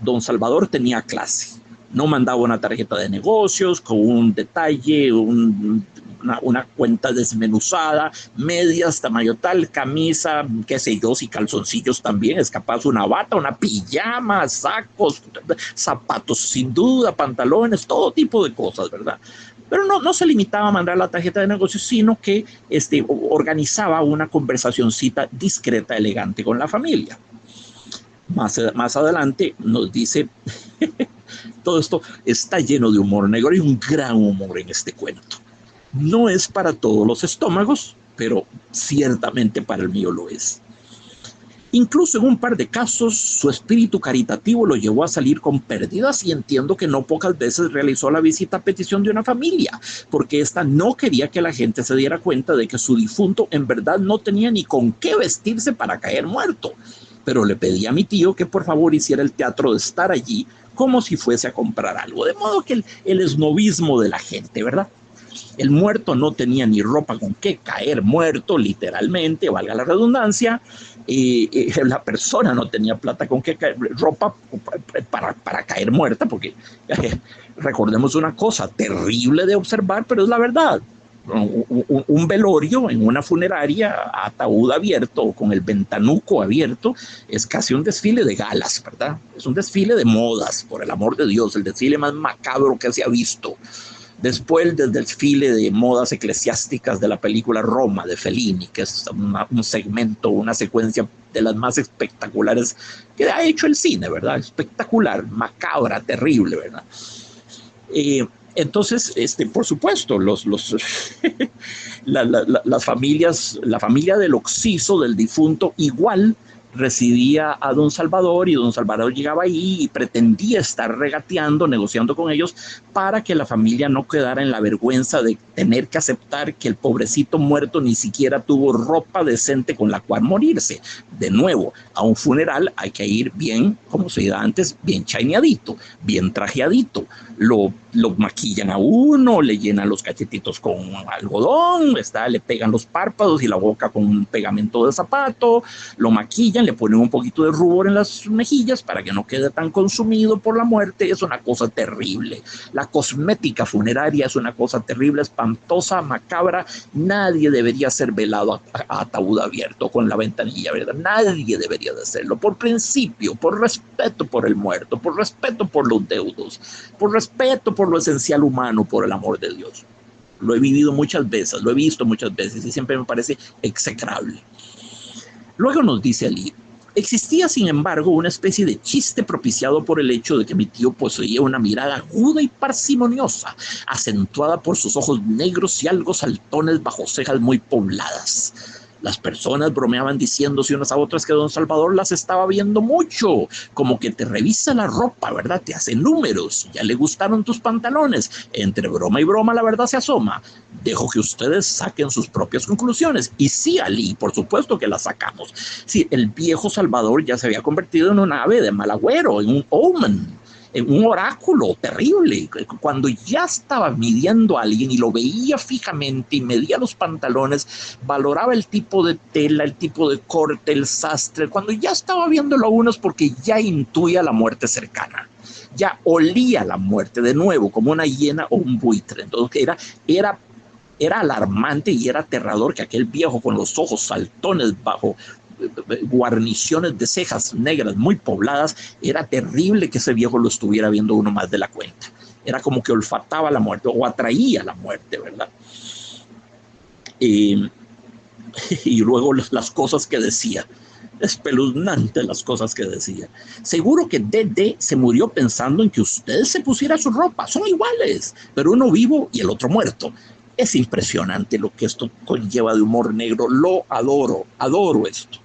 don Salvador tenía clase. No mandaba una tarjeta de negocios con un detalle, una cuenta desmenuzada, medias, tamaño tal, camisa, qué sé yo, si calzoncillos también, es capaz una bata, una pijama, sacos, zapatos sin duda, pantalones, todo tipo de cosas, ¿verdad? Pero no se limitaba a mandar la tarjeta de negocios, sino que organizaba una conversacioncita discreta, elegante con la familia. Más adelante nos dice, todo esto está lleno de humor negro y un gran humor en este cuento. No es para todos los estómagos, pero ciertamente para el mío lo es. Incluso en un par de casos, su espíritu caritativo lo llevó a salir con pérdidas y entiendo que no pocas veces realizó la visita a petición de una familia, porque ésta no quería que la gente se diera cuenta de que su difunto en verdad no tenía ni con qué vestirse para caer muerto. Pero le pedí a mi tío que por favor hiciera el teatro de estar allí como si fuese a comprar algo. De modo que el esnobismo de la gente, ¿verdad? El muerto no tenía ni ropa con qué caer muerto, literalmente, valga la redundancia. La persona no tenía plata con qué caer, ropa para caer muerta, porque recordemos una cosa terrible de observar, pero es la verdad. Un velorio en una funeraria, ataúd abierto, con el ventanuco abierto, es casi un desfile de galas, ¿verdad? Es un desfile de modas, por el amor de Dios, el desfile más macabro que se ha visto. Después del desfile de modas eclesiásticas de la película Roma de Fellini, que es un segmento, una secuencia de las más espectaculares que ha hecho el cine, ¿verdad? Espectacular, macabra, terrible, ¿verdad? Entonces, por supuesto, las familias, la familia del occiso, del difunto, igual recibía a don Salvador y don Salvador llegaba ahí y pretendía estar regateando, negociando con ellos para que la familia no quedara en la vergüenza de tener que aceptar que el pobrecito muerto ni siquiera tuvo ropa decente con la cual morirse. De nuevo, a un funeral hay que ir bien, como se decía antes, bien chaineadito, bien trajeadito. Lo maquillan a uno, le llenan los cachetitos con algodón, le pegan los párpados y la boca con un pegamento de zapato, lo maquillan maquillan, le ponen un poquito de rubor en las mejillas para que no quede tan consumido por la muerte. Es una cosa terrible. La cosmética funeraria es una cosa terrible, espantosa, macabra. Nadie debería ser velado a ataúd abierto con la ventanilla, ¿verdad? Nadie debería de hacerlo, por principio, por respeto por el muerto, por respeto por los deudos, por respeto por lo esencial humano, por el amor de Dios. Lo he vivido muchas veces, lo he visto muchas veces y siempre me parece execrable. Luego nos dice Ali: existía, sin embargo, una especie de chiste propiciado por el hecho de que mi tío poseía una mirada aguda y parsimoniosa, acentuada por sus ojos negros y algo saltones bajo cejas muy pobladas. Las personas bromeaban diciéndose unas a otras que don Salvador las estaba viendo mucho, como que te revisa la ropa, ¿verdad? Te hace números, ya le gustaron tus pantalones. Entre broma y broma la verdad se asoma. Dejo que ustedes saquen sus propias conclusiones. Y sí, Ali, por supuesto que las sacamos. Sí, el viejo Salvador ya se había convertido en un ave de mal agüero, en un omen, en un oráculo terrible. Cuando ya estaba midiendo a alguien y lo veía fijamente y medía los pantalones, valoraba el tipo de tela, el tipo de corte, el sastre. Cuando ya estaba viéndolo a unos, porque ya intuía la muerte cercana, ya olía la muerte de nuevo, como una hiena o un buitre. Entonces era alarmante y era aterrador que aquel viejo con los ojos saltones bajo guarniciones de cejas negras muy pobladas, era terrible que ese viejo lo estuviera viendo uno más de la cuenta. Era como que olfataba la muerte o atraía la muerte, ¿verdad? Y luego las cosas que decía, espeluznante las cosas que decía. Seguro que Dede se murió pensando en que usted se pusiera su ropa, son iguales, pero uno vivo y el otro muerto. Es impresionante lo que esto conlleva de humor negro. Lo adoro, adoro esto.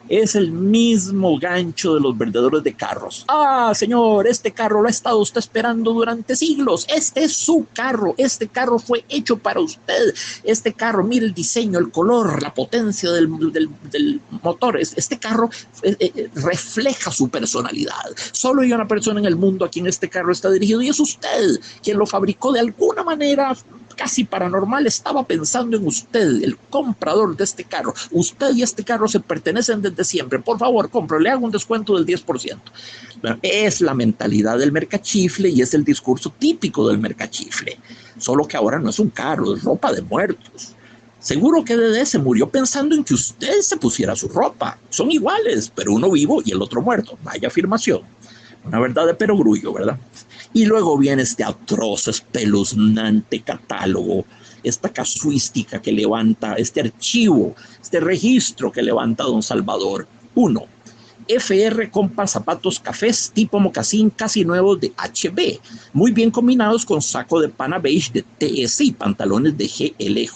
Es el mismo gancho de los vendedores de carros. Ah, señor, este carro lo ha estado usted esperando durante siglos. Este es su carro. Este carro fue hecho para usted. Este carro, mire el diseño, el color, la potencia del motor. Este carro refleja su personalidad. Solo hay una persona en el mundo a quien este carro está dirigido y es usted, quien lo fabricó de alguna manera casi paranormal. Estaba pensando en usted, el comprador de este carro. Usted y este carro se pertenecen desde siempre. Por favor, compro, le hago un descuento del 10%. Bueno, es la mentalidad del mercachifle y es el discurso típico del mercachifle. Solo que ahora no es un carro, es ropa de muertos. Seguro que Dede se murió pensando en que usted se pusiera su ropa. Son iguales, pero uno vivo y el otro muerto. Vaya afirmación. Una verdad de perogrullo, ¿verdad? Y luego viene este atroz, espeluznante catálogo, esta casuística que levanta, este archivo, este registro que levanta don Salvador. 1. FR compra zapatos cafés tipo mocasín casi nuevos de HB, muy bien combinados con saco de pana beige de TS y pantalones de GJL,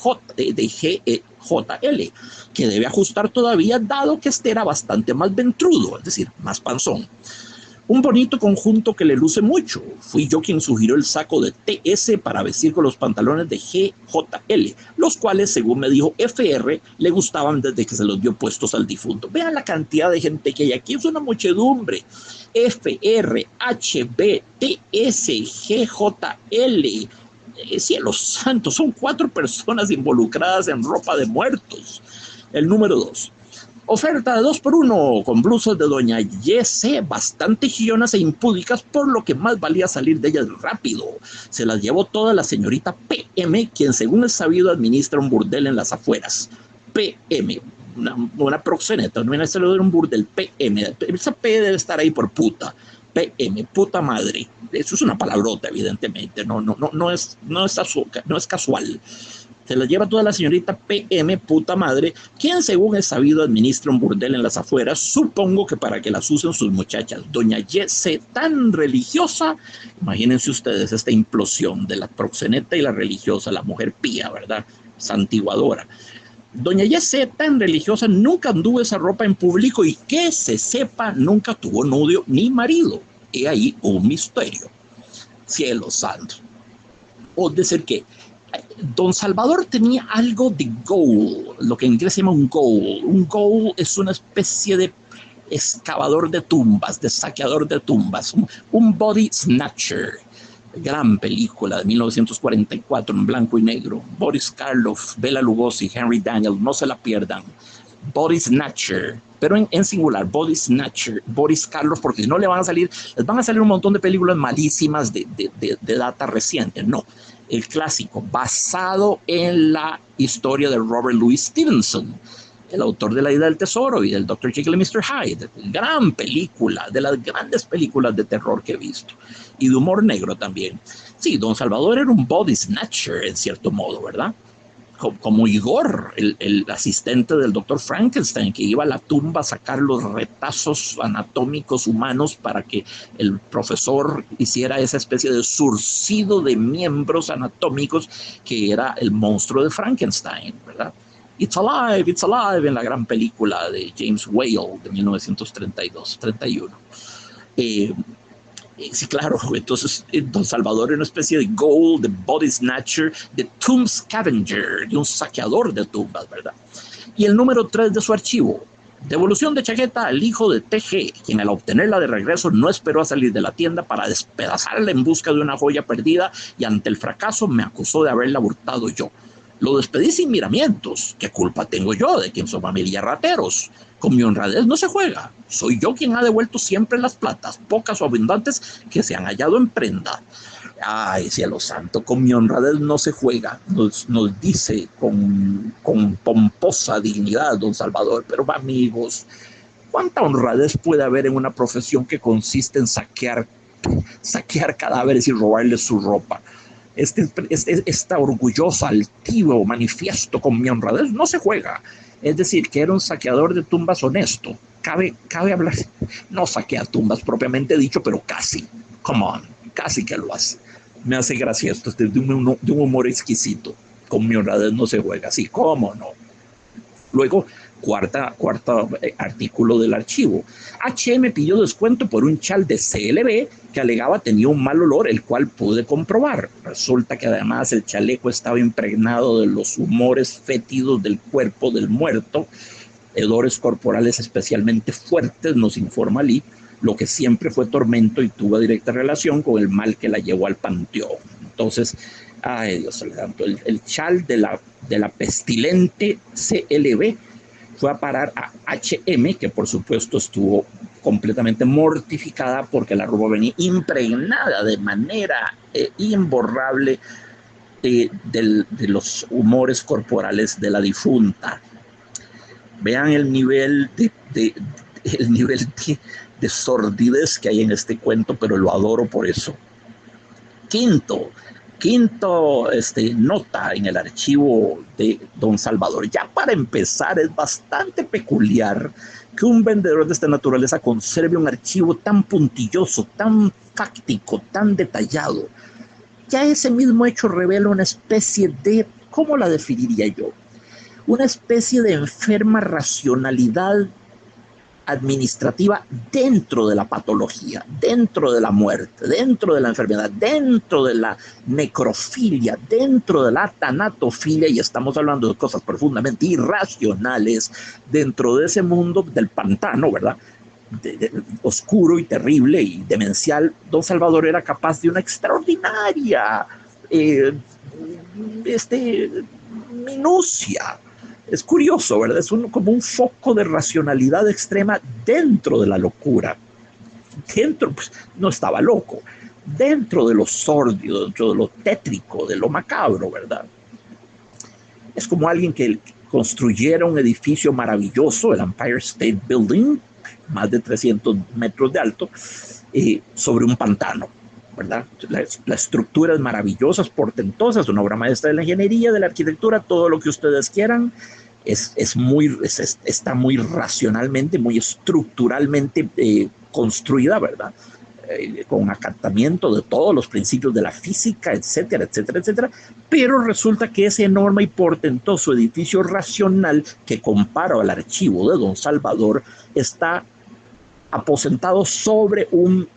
que debe ajustar todavía dado que este era bastante más ventrudo, es decir, más panzón. Un bonito conjunto que le luce mucho. Fui yo quien sugirió el saco de TS para vestir con los pantalones de GJL, los cuales, según me dijo FR, le gustaban desde que se los dio puestos al difunto. Vean la cantidad de gente que hay aquí, es una muchedumbre. FR, HB, TS, GJL. Cielos santos, son 4 personas involucradas en ropa de muertos. El número 2. Oferta de 2x1 con blusas de doña Y.C. bastante chillonas e impúdicas, por lo que más valía salir de ellas rápido. Se las llevó toda la señorita PM, quien según es sabido administra un burdel en las afueras. PM, una proxeneta, no viene a ser un burdel. PM, esa P debe estar ahí por puta. PM, puta madre. Eso es una palabrota, evidentemente, no es casual. Se la lleva toda la señorita PM, puta madre, quien según es sabido administra un burdel en las afueras, supongo que para que las usen sus muchachas. Doña Y.C. tan religiosa, imagínense ustedes esta implosión de la proxeneta y la religiosa, la mujer pía, ¿verdad? Santiguadora. Doña Y.C. tan religiosa nunca anduvo esa ropa en público y que se sepa nunca tuvo novio ni marido. He ahí un misterio. Cielo santo. O de ser que don Salvador tenía algo de goal, lo que en inglés se llama un goal. Un goal es una especie de excavador de tumbas, de saqueador de tumbas, un body snatcher. Gran película de 1944 en blanco y negro. Boris Karloff, Bela Lugosi, Henry Daniel, no se la pierdan. Body Snatcher, pero en singular, Body Snatcher, Boris Karloff, porque si no les van a salir un montón de películas malísimas de data reciente. No, el clásico, basado en la historia de Robert Louis Stevenson, el autor de La Isla del Tesoro y del Dr. Jekyll y Mr. Hyde. Gran película, de las grandes películas de terror que he visto, y de humor negro también. Sí, Don Salvador era un body snatcher en cierto modo, ¿verdad? Como Igor, el asistente del doctor Frankenstein, que iba a la tumba a sacar los retazos anatómicos humanos para que el profesor hiciera esa especie de surcido de miembros anatómicos que era el monstruo de Frankenstein, ¿verdad? It's Alive, en la gran película de James Whale de 1931. Sí, claro, entonces Don Salvador era una especie de Gold, de Body Snatcher, de Tomb Scavenger, de un saqueador de tumbas, ¿verdad? Y el número 3 de su archivo, devolución de chaqueta al hijo de TG, quien al obtenerla de regreso no esperó a salir de la tienda para despedazarla en busca de una joya perdida, y ante el fracaso me acusó de haberla hurtado yo. Lo despedí sin miramientos. ¿Qué culpa tengo yo de que en su familia rateros? Con mi honradez no se juega. Soy yo quien ha devuelto siempre las platas, pocas o abundantes, que se han hallado en prenda. Ay, cielo santo, con mi honradez no se juega, nos dice con pomposa dignidad Don Salvador. Pero amigos, ¿cuánta honradez puede haber en una profesión que consiste en saquear cadáveres y robarles su ropa? Esta orgullosa, altivo manifiesto con mi honradez no se juega. Es decir, que era un saqueador de tumbas honesto. Cabe hablar, no saquea tumbas propiamente dicho, pero casi, come on, casi que lo hace. Me hace gracia esto, de un humor exquisito. Con mi honradez no se juega, así, ¿cómo no? Luego, cuarta artículo del archivo. H&M pidió descuento por un chal de CLB que alegaba tenía un mal olor, el cual pude comprobar. Resulta que además el chaleco estaba impregnado de los humores fétidos del cuerpo del muerto, hedores corporales especialmente fuertes, nos informa Lee, lo que siempre fue tormento y tuvo directa relación con el mal que la llevó al panteón. Entonces, ay Dios santo, el chal de la pestilente CLB fue a parar a H&M, que por supuesto estuvo completamente mortificada porque la ropa venía impregnada de manera imborrable de los humores corporales de la difunta. Vean el nivel de sordidez que hay en este cuento, pero lo adoro por eso. Quinto nota en el archivo de Don Salvador. Ya para empezar, es bastante peculiar que un vendedor de esta naturaleza conserve un archivo tan puntilloso, tan fáctico, tan detallado. Ya ese mismo hecho revela una especie de, ¿cómo la definiría yo? Una especie de enferma racionalidad administrativa dentro de la patología, dentro de la muerte, dentro de la enfermedad, dentro de la necrofilia, dentro de la tanatofilia, y estamos hablando de cosas profundamente irracionales dentro de ese mundo del pantano, ¿verdad? Oscuro y terrible y demencial. Don Salvador era capaz de una extraordinaria minucia. Es curioso, ¿verdad? Es como un foco de racionalidad extrema dentro de la locura. Dentro, pues, no estaba loco. Dentro de lo sórdido, dentro de lo tétrico, de lo macabro, ¿verdad? Es como alguien que construyera un edificio maravilloso, el Empire State Building, más de 300 metros de alto, sobre un pantano, ¿verdad? La estructura es maravillosa, es portentosa, es una obra maestra de la ingeniería, de la arquitectura, todo lo que ustedes quieran. Está muy racionalmente, muy estructuralmente construida, ¿verdad? Con acatamiento de todos los principios de la física, etcétera, etcétera, etcétera. Pero resulta que ese enorme y portentoso edificio racional que comparo al archivo de Don Salvador está aposentado sobre una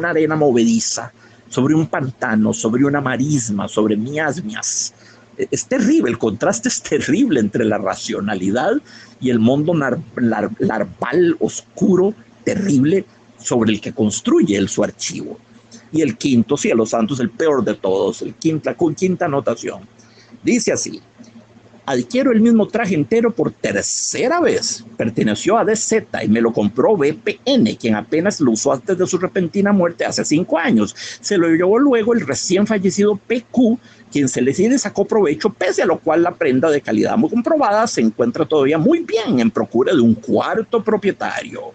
arena movediza, sobre un pantano, sobre una marisma, sobre miasmias. Es terrible, el contraste es terrible entre la racionalidad y el mundo larval, oscuro, terrible, sobre el que construye su archivo. Y el quinto, cielo santos, el peor de todos, quinta anotación. Dice así: Adquiero el mismo traje entero por tercera vez. Perteneció a DZ y me lo compró VPN, quien apenas lo usó antes de su repentina muerte hace 5 años. Se lo llevó luego el recién fallecido PQ, quien se le sacó provecho, pese a lo cual la prenda de calidad muy comprobada se encuentra todavía muy bien en procura de un cuarto propietario.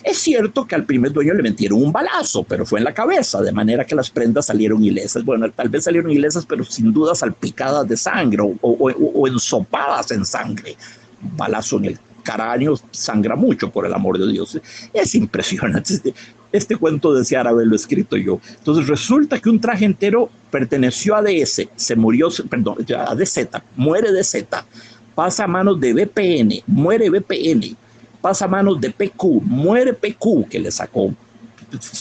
Es cierto que al primer dueño le metieron un balazo, pero fue en la cabeza, de manera que las prendas salieron ilesas. Bueno, tal vez salieron ilesas, pero sin duda salpicadas de sangre o ensopadas en sangre. Un balazo en el cráneo sangra mucho, por el amor de Dios. Es impresionante. Este cuento decía haberlo escrito yo. Entonces resulta que un traje entero perteneció a DS, a DZ, muere DZ, pasa a manos de VPN, muere VPN, pasa a manos de PQ, muere PQ, que le sacó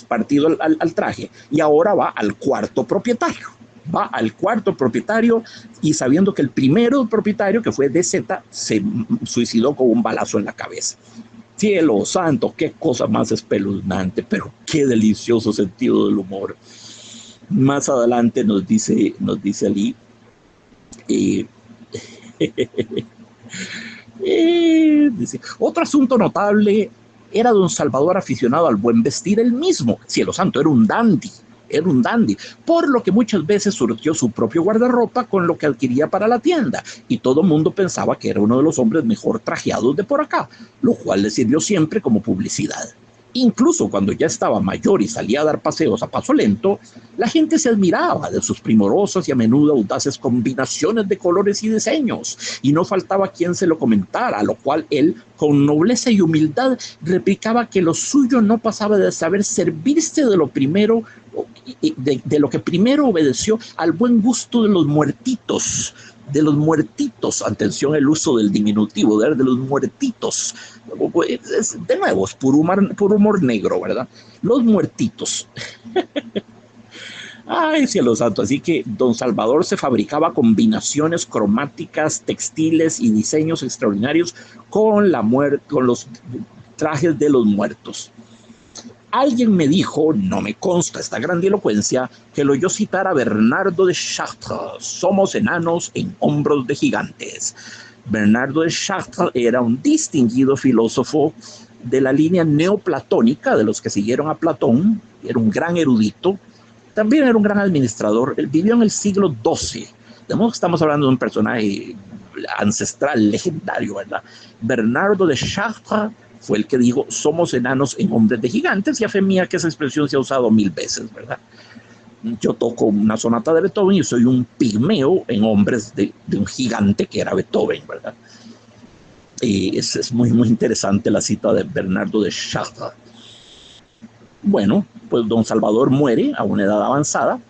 partido al traje, y ahora va al cuarto propietario. Va al cuarto propietario y sabiendo que el primero propietario, que fue DZ, se suicidó con un balazo en la cabeza. Cielo santo, qué cosa más espeluznante, pero qué delicioso sentido del humor. Más adelante nos dice Ali, dice, otro asunto notable era don Salvador aficionado al buen vestir él mismo. Cielo santo, era un dandy, por lo que muchas veces surtió su propio guardarropa con lo que adquiría para la tienda, y todo el mundo pensaba que era uno de los hombres mejor trajeados de por acá, lo cual le sirvió siempre como publicidad. Incluso cuando ya estaba mayor y salía a dar paseos a paso lento, la gente se admiraba de sus primorosas y a menudo audaces combinaciones de colores y diseños, y no faltaba quien se lo comentara, a lo cual él, con nobleza y humildad, replicaba que lo suyo no pasaba de saber servirse de lo primero, de lo que primero obedeció al buen gusto de los muertitos, atención el uso del diminutivo, de los muertitos, de nuevo, es puro humor negro, ¿verdad? Los muertitos. Ay, cielo santo, así que don Salvador se fabricaba combinaciones cromáticas, textiles y diseños extraordinarios con los trajes de los muertos. Alguien me dijo, no me consta esta grandilocuencia, que lo oyó citar a Bernardo de Chartres, somos enanos en hombros de gigantes. Bernardo de Chartres era un distinguido filósofo de la línea neoplatónica, de los que siguieron a Platón, era un gran erudito, también era un gran administrador, él vivió en el siglo XII, de modo que estamos hablando de un personaje ancestral, legendario, ¿verdad? Bernardo de Chartres fue el que dijo, somos enanos en hombres de gigantes, y a fe mía que esa expresión se ha usado 1000 veces, ¿verdad? Yo toco una sonata de Beethoven y soy un pigmeo en hombres de un gigante que era Beethoven, ¿verdad? Y es muy, muy interesante la cita de Bernardo de Chartres. Bueno, pues don Salvador muere a una edad avanzada,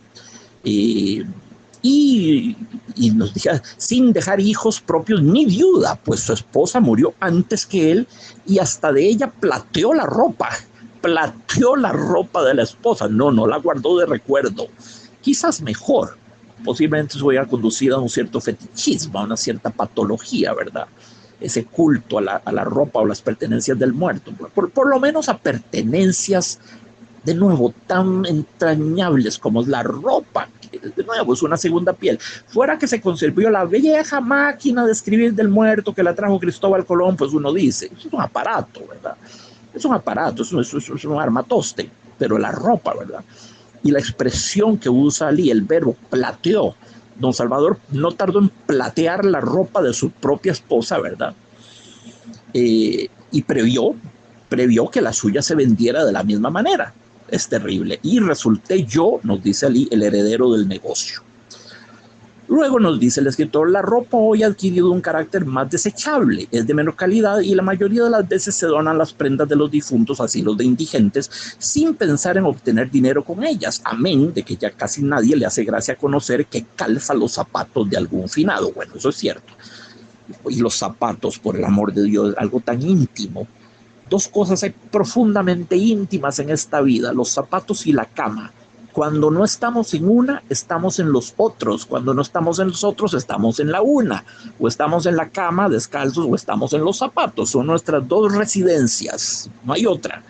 y nos decía, sin dejar hijos propios ni viuda, pues su esposa murió antes que él y hasta de ella plateó la ropa de la esposa, no la guardó de recuerdo, quizás mejor, posiblemente se hubiera conducido a un cierto fetichismo, a una cierta patología, ¿verdad? Ese culto a la ropa o las pertenencias del muerto, por lo menos a pertenencias, de nuevo, tan entrañables como es la ropa, que de nuevo es una segunda piel. Fuera que se conservó la vieja máquina de escribir del muerto que la trajo Cristóbal Colón, pues uno dice, es un aparato, ¿verdad? Es un aparato, es un armatoste, pero la ropa, ¿verdad? Y la expresión que usa Ali, el verbo plateó, don Salvador no tardó en platear la ropa de su propia esposa, ¿verdad? Y previó que la suya se vendiera de la misma manera. Es terrible. Y resulté yo, nos dice Ali, el heredero del negocio. Luego nos dice el escritor, la ropa hoy ha adquirido un carácter más desechable, es de menor calidad y la mayoría de las veces se donan las prendas de los difuntos, así los de indigentes, sin pensar en obtener dinero con ellas, amén de que ya casi nadie le hace gracia conocer que calza los zapatos de algún finado. Bueno, eso es cierto. Y los zapatos, por el amor de Dios, algo tan íntimo. Dos cosas hay profundamente íntimas en esta vida, los zapatos y la cama. Cuando no estamos en una, estamos en los otros. Cuando no estamos en los otros, estamos en la una. O estamos en la cama descalzos o estamos en los zapatos. Son nuestras dos residencias, no hay otra,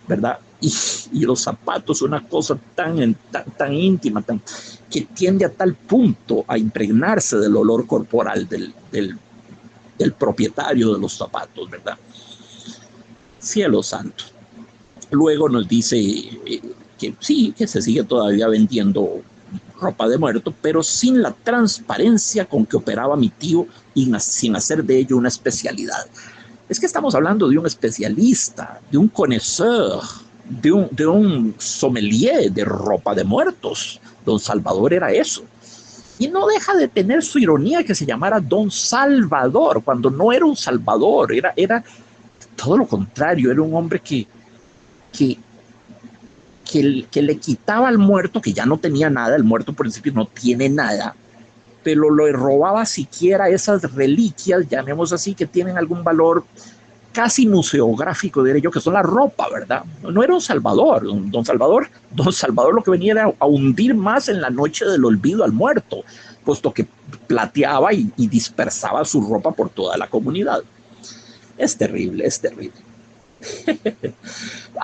¿verdad? Y los zapatos, una cosa tan íntima, que tiende a tal punto a impregnarse del olor corporal del propietario de los zapatos, ¿verdad? Cielo santo. Luego nos dice que sí, que se sigue todavía vendiendo ropa de muerto, pero sin la transparencia con que operaba mi tío y sin hacer de ello una especialidad. Es que estamos hablando de un especialista, de un conocedor, de un sommelier de ropa de muertos. Don Salvador era eso. Y no deja de tener su ironía que se llamara Don Salvador, cuando no era un salvador, era todo lo contrario, era un hombre que le quitaba al muerto, que ya no tenía nada, el muerto por principio no tiene nada, pero le robaba siquiera esas reliquias, llamemos así, que tienen algún valor casi museográfico, diré yo, que son la ropa, ¿verdad? No era un salvador, don Salvador lo que venía era a hundir más en la noche del olvido al muerto, puesto que plateaba y dispersaba su ropa por toda la comunidad. Es terrible, es terrible.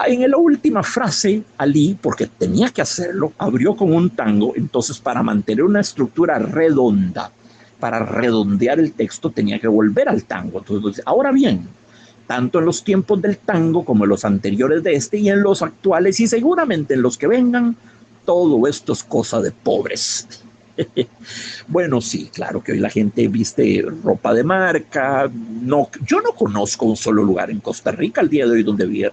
En la última frase, Ali, porque tenía que hacerlo, abrió con un tango. Entonces, para mantener una estructura redonda, para redondear el texto, tenía que volver al tango. Entonces, ahora bien, tanto en los tiempos del tango como en los anteriores de este y en los actuales y seguramente en los que vengan, todo esto es cosa de pobres. Bueno, sí, claro que hoy la gente viste ropa de marca. No, yo no conozco un solo lugar en Costa Rica al día de hoy donde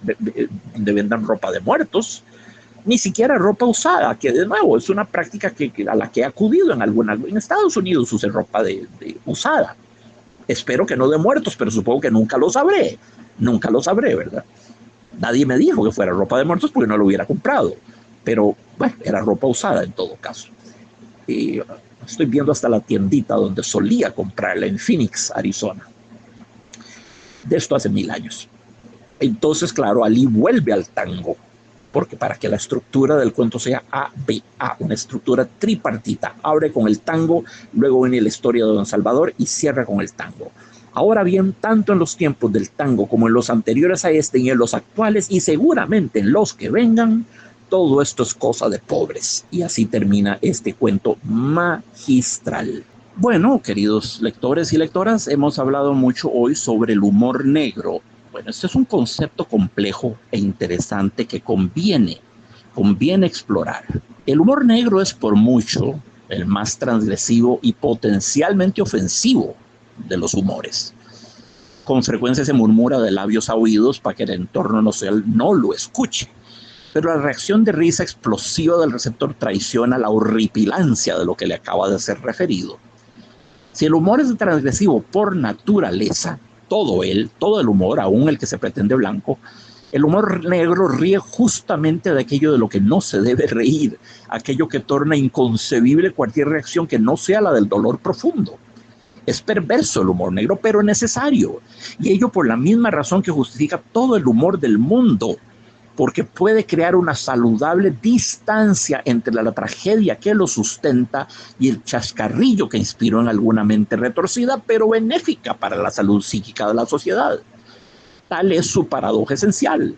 vendan ropa de muertos, ni siquiera ropa usada, que de nuevo es una práctica a la que he acudido en Estados Unidos usen ropa de usada. Espero que no de muertos, pero supongo que nunca lo sabré, ¿verdad? Nadie me dijo que fuera ropa de muertos porque no lo hubiera comprado, pero bueno, era ropa usada en todo caso. Y estoy viendo hasta la tiendita donde solía comprarla en Phoenix, Arizona. De esto hace 1000 años. Entonces, claro, Ali vuelve al tango, porque para que la estructura del cuento sea ABA, una estructura tripartita, abre con el tango, luego viene la historia de Don Salvador y cierra con el tango. Ahora bien, tanto en los tiempos del tango como en los anteriores a este y en los actuales y seguramente en los que vengan, todo esto es cosa de pobres. Y así termina este cuento magistral. Bueno, queridos lectores y lectoras, hemos hablado mucho hoy sobre el humor negro. Bueno, este es un concepto complejo e interesante que conviene explorar. El humor negro es por mucho el más transgresivo y potencialmente ofensivo de los humores. Con frecuencia se murmura de labios a oídos para que el entorno no lo escuche. Pero la reacción de risa explosiva del receptor traiciona la horripilancia de lo que le acaba de ser referido. Si el humor es transgresivo por naturaleza, todo el humor, aún el que se pretende blanco, el humor negro ríe justamente de aquello de lo que no se debe reír, aquello que torna inconcebible cualquier reacción que no sea la del dolor profundo. Es perverso el humor negro, pero necesario, y ello por la misma razón que justifica todo el humor del mundo, porque puede crear una saludable distancia entre la tragedia que lo sustenta y el chascarrillo que inspiró en alguna mente retorcida, pero benéfica para la salud psíquica de la sociedad. Tal es su paradoja esencial.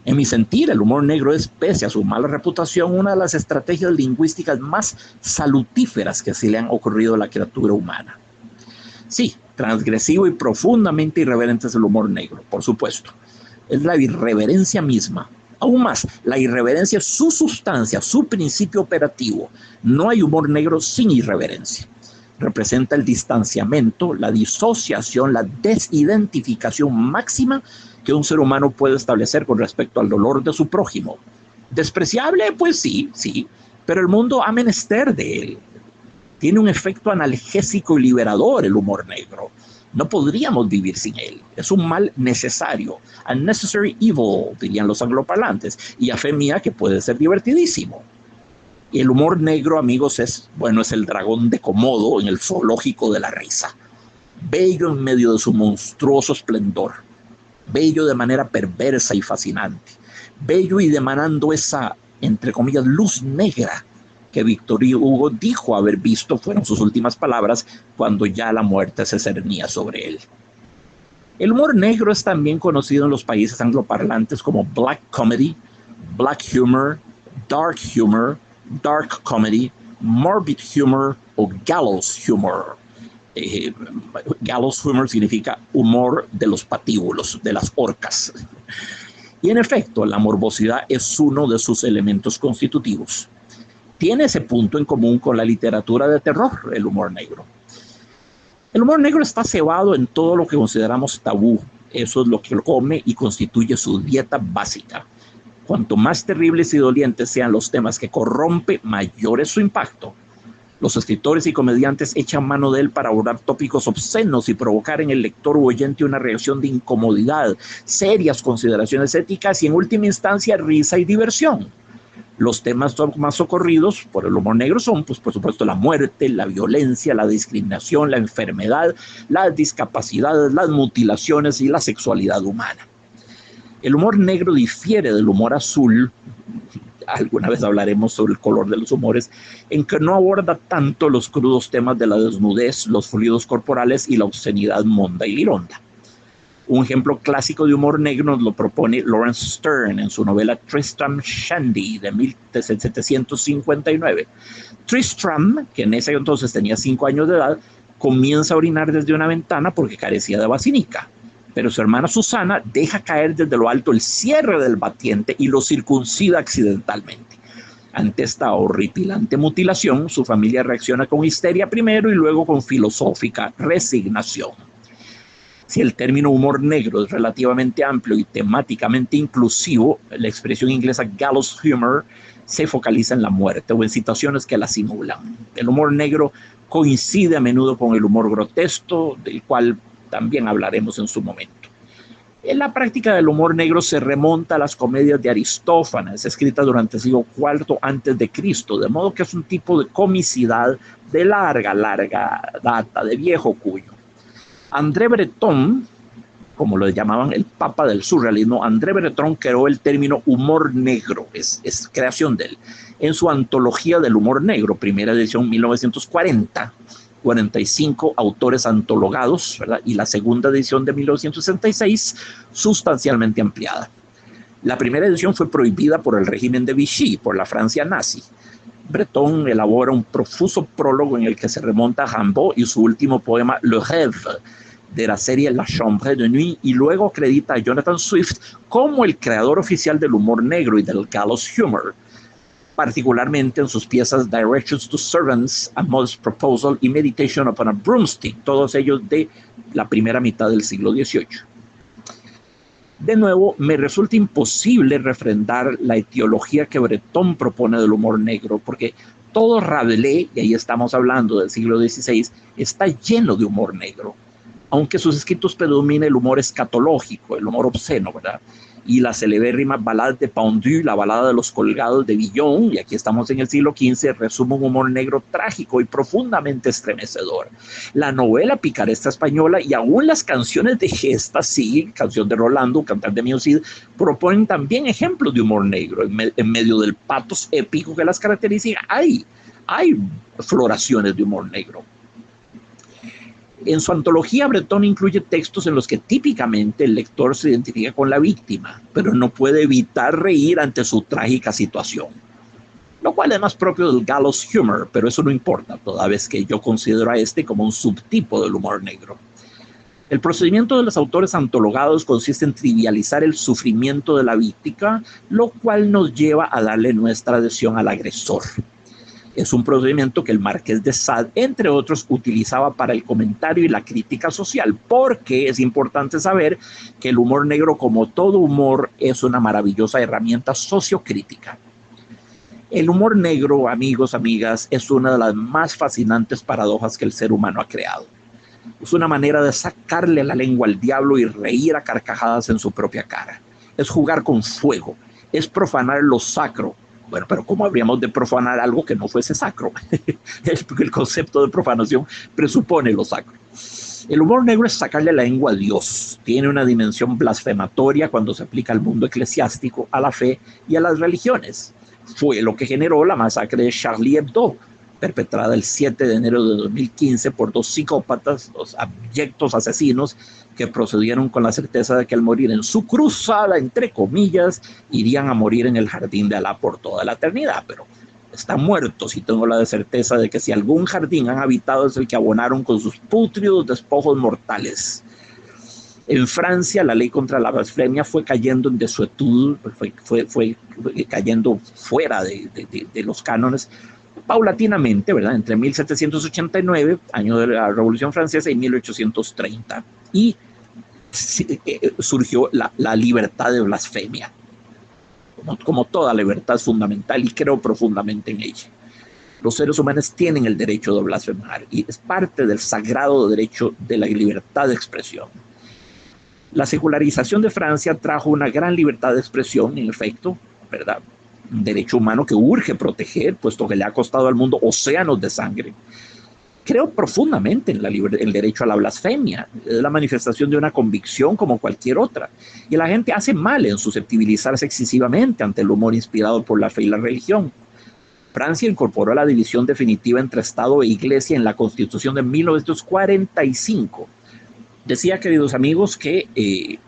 En mi sentir, el humor negro es, pese a su mala reputación, una de las estrategias lingüísticas más salutíferas que se le han ocurrido a la criatura humana. Sí, transgresivo y profundamente irreverente es el humor negro, por supuesto. Es la irreverencia misma. Aún más, la irreverencia es su sustancia, su principio operativo. No hay humor negro sin irreverencia. Representa el distanciamiento, la disociación, la desidentificación máxima que un ser humano puede establecer con respecto al dolor de su prójimo. ¿Despreciable? Pues sí, pero el mundo ha menester de él. Tiene un efecto analgésico y liberador el humor negro. No podríamos vivir sin él. Es un mal necesario. A necessary evil, dirían los angloparlantes. Y a fe mía que puede ser divertidísimo. Y el humor negro, amigos, es el dragón de Komodo en el zoológico de la risa. Bello en medio de su monstruoso esplendor. Bello de manera perversa y fascinante. Bello y emanando esa, entre comillas, luz negra que Víctor Hugo dijo haber visto, fueron sus últimas palabras, cuando ya la muerte se cernía sobre él. El humor negro es también conocido en los países angloparlantes como black comedy black humor, dark comedy, morbid humor o gallows humor. Gallows humor significa humor de los patíbulos, de las horcas. Y en efecto, la morbosidad es uno de sus elementos constitutivos. Tiene ese punto en común con la literatura de terror, el humor negro. El humor negro está cebado en todo lo que consideramos tabú. Eso es lo que lo come y constituye su dieta básica. Cuanto más terribles y dolientes sean los temas que corrompe, mayor es su impacto. Los escritores y comediantes echan mano de él para abordar tópicos obscenos y provocar en el lector o oyente una reacción de incomodidad, serias consideraciones éticas y en última instancia risa y diversión. Los temas más socorridos por el humor negro son, pues, por supuesto, la muerte, la violencia, la discriminación, la enfermedad, las discapacidades, las mutilaciones y la sexualidad humana. El humor negro difiere del humor azul. Alguna vez hablaremos sobre el color de los humores, en que no aborda tanto los crudos temas de la desnudez, los fluidos corporales y la obscenidad monda y lironda. Un ejemplo clásico de humor negro nos lo propone Laurence Sterne en su novela Tristram Shandy de 1759. Tristram, que en ese entonces tenía 5 años de edad, comienza a orinar desde una ventana porque carecía de vacinica. Pero su hermana Susana deja caer desde lo alto el cierre del batiente y lo circuncida accidentalmente. Ante esta horripilante mutilación, su familia reacciona con histeria primero y luego con filosófica resignación. Si el término humor negro es relativamente amplio y temáticamente inclusivo, la expresión inglesa gallows humor se focaliza en la muerte o en situaciones que la simulan. El humor negro coincide a menudo con el humor grotesco, del cual también hablaremos en su momento. En la práctica del humor negro se remonta a las comedias de Aristófanes, escritas durante el siglo IV a.C., de modo que es un tipo de comicidad de larga data, de viejo cuyo. André Breton, como lo llamaban el papa del surrealismo, André Breton creó el término humor negro, es creación de él, en su antología del humor negro, primera edición 1940, 45 autores antologados, ¿verdad? Y la segunda edición de 1966, sustancialmente ampliada. La primera edición fue prohibida por el régimen de Vichy, por la Francia nazi. Breton elabora un profuso prólogo en el que se remonta a Rimbaud y su último poema Le Rêve, de la serie La Chambre de Nuit, y luego acredita a Jonathan Swift como el creador oficial del humor negro y del gallows humor, particularmente en sus piezas Directions to Servants, A Modest Proposal y Meditation upon a Broomstick, todos ellos de la primera mitad del siglo XVIII. De nuevo, me resulta imposible refrendar la etiología que Breton propone del humor negro, porque todo Rabelais, y ahí estamos hablando del siglo XVI, está lleno de humor negro, aunque sus escritos predomina el humor escatológico, el humor obsceno, ¿verdad? Y la celebérrima balada de Pendu, la balada de los colgados de Villon, y aquí estamos en el siglo XV, resume un humor negro trágico y profundamente estremecedor. La novela picaresca española y aún las canciones de gesta, sí, canción de Rolando, cantar de Mío Cid, proponen también ejemplos de humor negro. En medio del patos épico que las caracteriza, hay floraciones de humor negro. En su antología, Breton incluye textos en los que típicamente el lector se identifica con la víctima, pero no puede evitar reír ante su trágica situación, lo cual es más propio del gallows humor, pero eso no importa, toda vez que yo considero a este como un subtipo del humor negro. El procedimiento de los autores antologados consiste en trivializar el sufrimiento de la víctima, lo cual nos lleva a darle nuestra adhesión al agresor. Es un procedimiento que el Marqués de Sade, entre otros, utilizaba para el comentario y la crítica social, porque es importante saber que el humor negro, como todo humor, es una maravillosa herramienta sociocrítica. El humor negro, amigos, amigas, es una de las más fascinantes paradojas que el ser humano ha creado. Es una manera de sacarle la lengua al diablo y reír a carcajadas en su propia cara. Es jugar con fuego, es profanar lo sacro. Bueno, pero ¿cómo habríamos de profanar algo que no fuese sacro? El concepto de profanación presupone lo sacro. El humor negro es sacarle la lengua a Dios. Tiene una dimensión blasfematoria cuando se aplica al mundo eclesiástico, a la fe y a las religiones. Fue lo que generó la masacre de Charlie Hebdo, perpetrada el 7 de enero de 2015 por dos psicópatas, dos abyectos asesinos, que procedieron con la certeza de que al morir en su cruzada, entre comillas, irían a morir en el jardín de Alá por toda la eternidad. Pero están muertos y tengo la certeza de que si algún jardín han habitado es el que abonaron con sus pútridos despojos mortales. En Francia, la ley contra la blasfemia fue cayendo en desuetud, fue cayendo fuera de los cánones paulatinamente, ¿verdad? Entre 1789, año de la Revolución Francesa, y 1830. Y surgió la libertad de blasfemia. Como toda libertad es fundamental, y creo profundamente en ella. Los seres humanos tienen el derecho de blasfemar y es parte del sagrado derecho de la libertad de expresión. La secularización de Francia trajo una gran libertad de expresión, en efecto, ¿verdad? Un derecho humano que urge proteger, puesto que le ha costado al mundo océanos de sangre. Creo profundamente en el derecho a la blasfemia. Es la manifestación de una convicción como cualquier otra. Y la gente hace mal en susceptibilizarse excesivamente ante el humor inspirado por la fe y la religión. Francia incorporó la división definitiva entre Estado e Iglesia en la Constitución de 1945. Decía, queridos amigos, que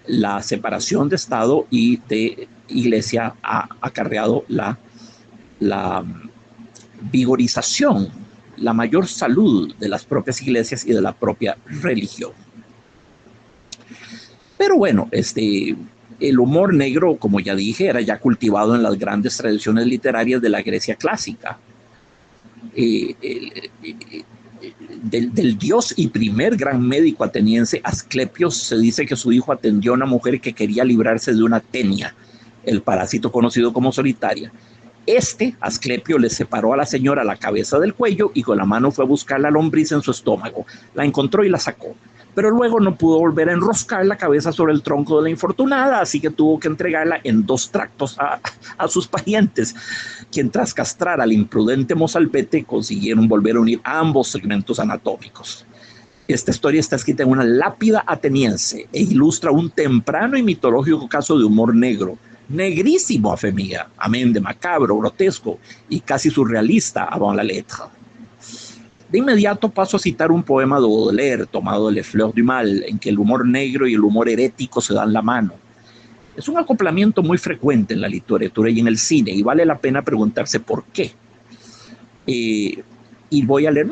la separación de Estado y de Iglesia ha acarreado la vigorización, la mayor salud de las propias iglesias y de la propia religión. Pero bueno, el humor negro, como ya dije, era ya cultivado en las grandes tradiciones literarias de la Grecia clásica. Del dios y primer gran médico ateniense Asclepio se dice que su hijo atendió a una mujer que quería librarse de una tenia, el parásito conocido como solitaria. Asclepio le separó a la señora la cabeza del cuello y con la mano fue a buscar la lombriz en su estómago. La encontró y la sacó, pero luego no pudo volver a enroscar la cabeza sobre el tronco de la infortunada, así que tuvo que entregarla en 2 tractos a sus parientes, quien tras castrar al imprudente mozalbete consiguieron volver a unir ambos segmentos anatómicos. Esta historia está escrita en una lápida ateniense e ilustra un temprano y mitológico caso de humor negro, negrísimo a fe mía, amén de macabro, grotesco y casi surrealista avant la lettre. De inmediato paso a citar un poema de Baudelaire tomado de Les Fleurs du Mal, en que el humor negro y el humor herético se dan la mano. Es un acoplamiento muy frecuente en la literatura y en el cine, y vale la pena preguntarse por qué. Y no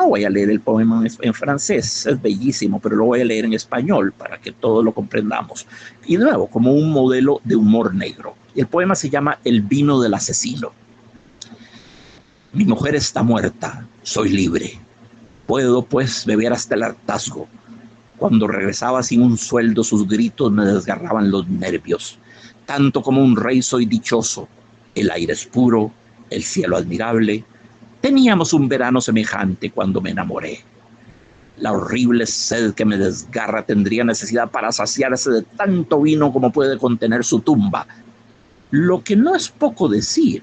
voy a leer el poema en francés, es bellísimo, pero lo voy a leer en español para que todos lo comprendamos. Y de nuevo, como un modelo de humor negro. El poema se llama El vino del asesino. Mi mujer está muerta, soy libre. Puedo, pues, beber hasta el hartazgo. Cuando regresaba sin un sueldo, sus gritos me desgarraban los nervios. Tanto como un rey soy dichoso. El aire es puro, el cielo admirable. Teníamos un verano semejante cuando me enamoré. La horrible sed que me desgarra tendría necesidad para saciarse de tanto vino como puede contener su tumba. Lo que no es poco decir,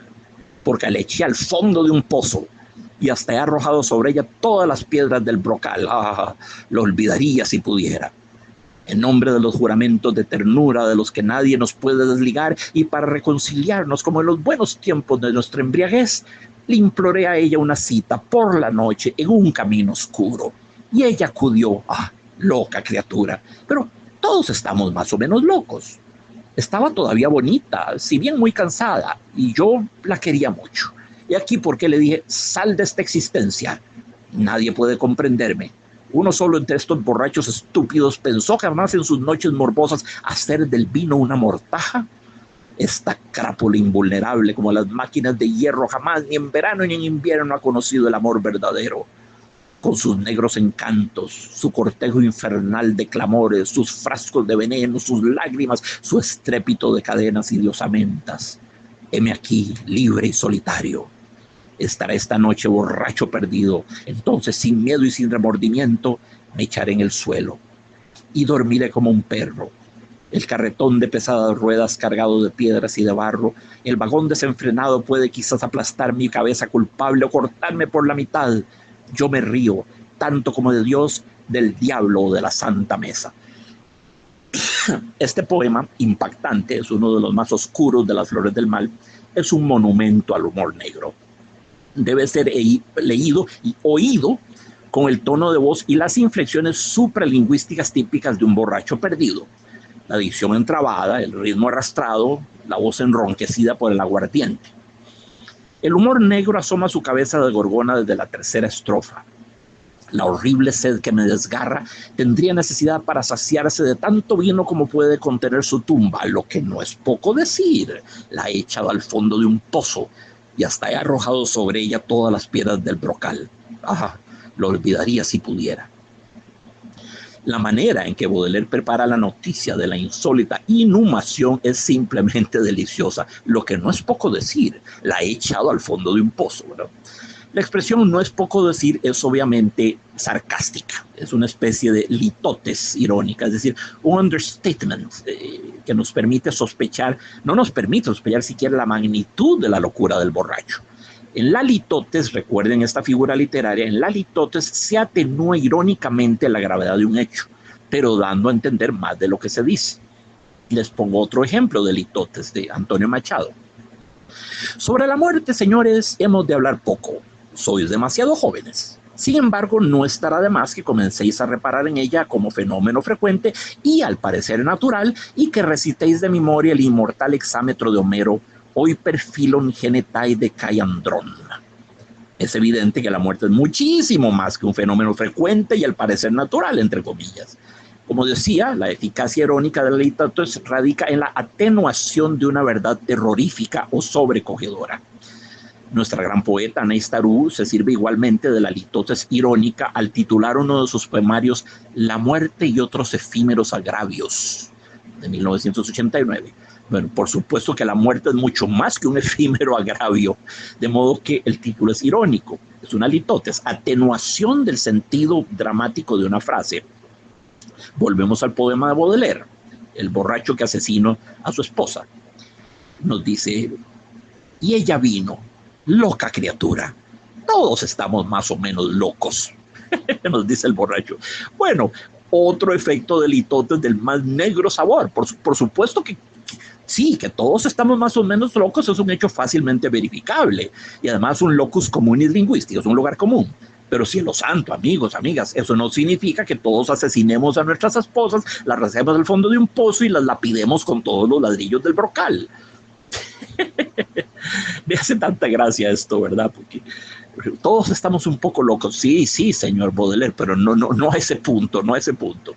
porque la eché al fondo de un pozo y hasta he arrojado sobre ella todas las piedras del brocal. Lo olvidaría si pudiera. En nombre de los juramentos de ternura de los que nadie nos puede desligar y para reconciliarnos como en los buenos tiempos de nuestra embriaguez, le imploré a ella una cita por la noche en un camino oscuro. Y ella acudió. Loca criatura. Pero todos estamos más o menos locos. Estaba todavía bonita, si bien muy cansada, y yo la quería mucho. Y aquí porque le dije, sal de esta existencia. Nadie puede comprenderme. Uno solo entre estos borrachos estúpidos pensó jamás en sus noches morbosas hacer del vino una mortaja. Esta crápula invulnerable como las máquinas de hierro jamás ni en verano ni en invierno ha conocido el amor verdadero. Con sus negros encantos, su cortejo infernal de clamores, sus frascos de veneno, sus lágrimas, su estrépito de cadenas y de osamentas. Heme aquí, libre y solitario. Estaré esta noche borracho perdido, entonces sin miedo y sin remordimiento me echaré en el suelo y dormiré como un perro. El carretón de pesadas ruedas cargado de piedras y de barro, el vagón desenfrenado puede quizás aplastar mi cabeza culpable o cortarme por la mitad. Yo me río, tanto como de Dios, del diablo o de la Santa Mesa. Este poema, impactante, es uno de los más oscuros de Las Flores del Mal, es un monumento al humor negro. debe ser leído y oído con el tono de voz y las inflexiones supralingüísticas típicas de un borracho perdido. La dicción entrabada, el ritmo arrastrado, la voz enronquecida por el aguardiente. El humor negro asoma su cabeza de gorgona desde la tercera estrofa. La horrible sed que me desgarra tendría necesidad para saciarse de tanto vino como puede contener su tumba, lo que no es poco decir. La he echado al fondo de un pozo y hasta he arrojado sobre ella todas las piedras del brocal. Ah, lo olvidaría si pudiera. La manera en que Baudelaire prepara la noticia de la insólita inhumación es simplemente deliciosa, lo que no es poco decir. La he echado al fondo de un pozo, ¿verdad? La expresión no es poco decir es obviamente sarcástica, es una especie de litotes irónica, es decir, un understatement que nos permite sospechar, no nos permite sospechar siquiera la magnitud de la locura del borracho. En la litotes, recuerden esta figura literaria, en la litotes se atenúa irónicamente la gravedad de un hecho, pero dando a entender más de lo que se dice. Les pongo otro ejemplo de litotes de Antonio Machado. Sobre la muerte, señores, hemos de hablar poco. Sois demasiado jóvenes. Sin embargo, no estará de más que comencéis a reparar en ella como fenómeno frecuente y al parecer natural, y que recitéis de memoria el inmortal hexámetro de Homero, hoy perfilon genetae de Caiandrón. Es evidente que la muerte es muchísimo más que un fenómeno frecuente y al parecer natural, entre comillas. Como decía, la eficacia irónica de la litotes radica en la atenuación de una verdad terrorífica o sobrecogedora. Nuestra gran poeta Anaïs Tarou se sirve igualmente de la litotes irónica al titular uno de sus poemarios La muerte y otros efímeros agravios, de 1989. Bueno, por supuesto que la muerte es mucho más que un efímero agravio, de modo que el título es irónico. Es una litotes, atenuación del sentido dramático de una frase. Volvemos al poema de Baudelaire, el borracho que asesinó a su esposa. Nos dice, y ella vino, loca criatura. Todos estamos más o menos locos, nos dice el borracho. Bueno, otro efecto de litotes del más negro sabor. Por supuesto que sí, que todos estamos más o menos locos es un hecho fácilmente verificable. Y además un locus communis lingüístico, es un lugar común. Pero cielo santo, amigos, amigas, eso no significa que todos asesinemos a nuestras esposas, las recemos al fondo de un pozo y las lapidemos con todos los ladrillos del brocal. Me hace tanta gracia esto, ¿verdad? Porque todos estamos un poco locos. Sí, sí, señor Baudelaire, pero no a ese punto, no a ese punto.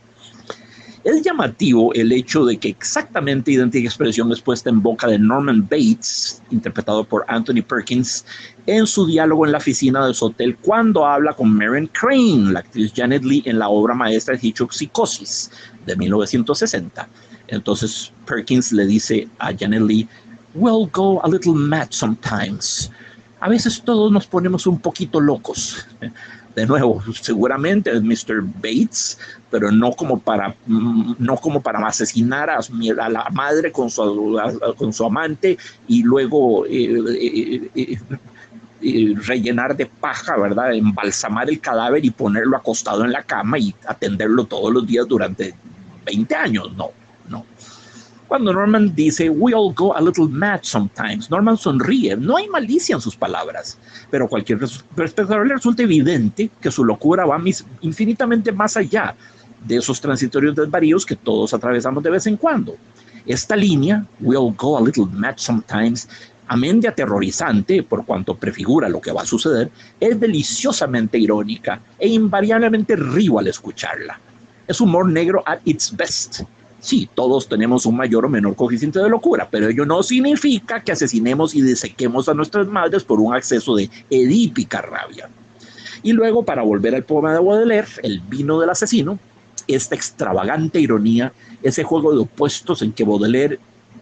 Es llamativo el hecho de que exactamente idéntica expresión es puesta en boca de Norman Bates, interpretado por Anthony Perkins, en su diálogo en la oficina de su hotel cuando habla con Marion Crane, la actriz Janet Leigh, en la obra maestra de Hitchcock Psicosis, de 1960. Entonces Perkins le dice a Janet Leigh, "We'll go a little mad sometimes." A veces todos nos ponemos un poquito locos. De nuevo, seguramente es Mr. Bates, pero no como para asesinar a la madre con su amante y luego rellenar de paja, ¿verdad? Embalsamar el cadáver y ponerlo acostado en la cama y atenderlo todos los días durante 20 años. No. Cuando Norman dice, "We all go a little mad sometimes", Norman sonríe. No hay malicia en sus palabras, pero a cualquier espectador le resulta evidente que su locura va infinitamente más allá de esos transitorios desvaríos que todos atravesamos de vez en cuando. Esta línea, "We all go a little mad sometimes", amén de aterrorizante por cuanto prefigura lo que va a suceder, es deliciosamente irónica e invariablemente río al escucharla. Es humor negro at its best. Sí, todos tenemos un mayor o menor coeficiente de locura, pero ello no significa que asesinemos y desequemos a nuestras madres por un acceso de edípica rabia. Y luego, para volver al poema de Baudelaire, El vino del asesino, esta extravagante ironía, ese juego de opuestos en que Baudelaire,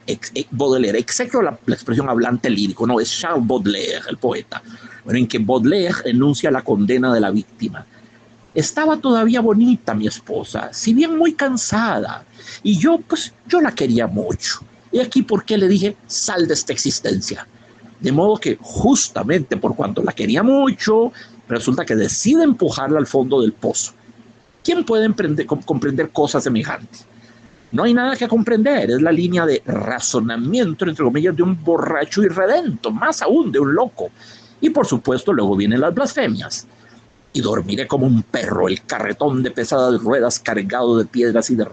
excepto la expresión hablante lírico, no, es Charles Baudelaire, el poeta, bueno, en que Baudelaire enuncia la condena de la víctima. Estaba todavía bonita mi esposa, si bien muy cansada, y yo la quería mucho. Y aquí por qué le dije, sal de esta existencia. De modo que justamente por cuanto la quería mucho, resulta que decide empujarla al fondo del pozo. ¿Quién puede comprender cosas semejantes? No hay nada que comprender, es la línea de razonamiento, entre comillas, de un borracho irredento, más aún de un loco. Y por supuesto luego vienen las blasfemias. Y dormiré como un perro, el carretón de pesadas ruedas cargado de piedras y de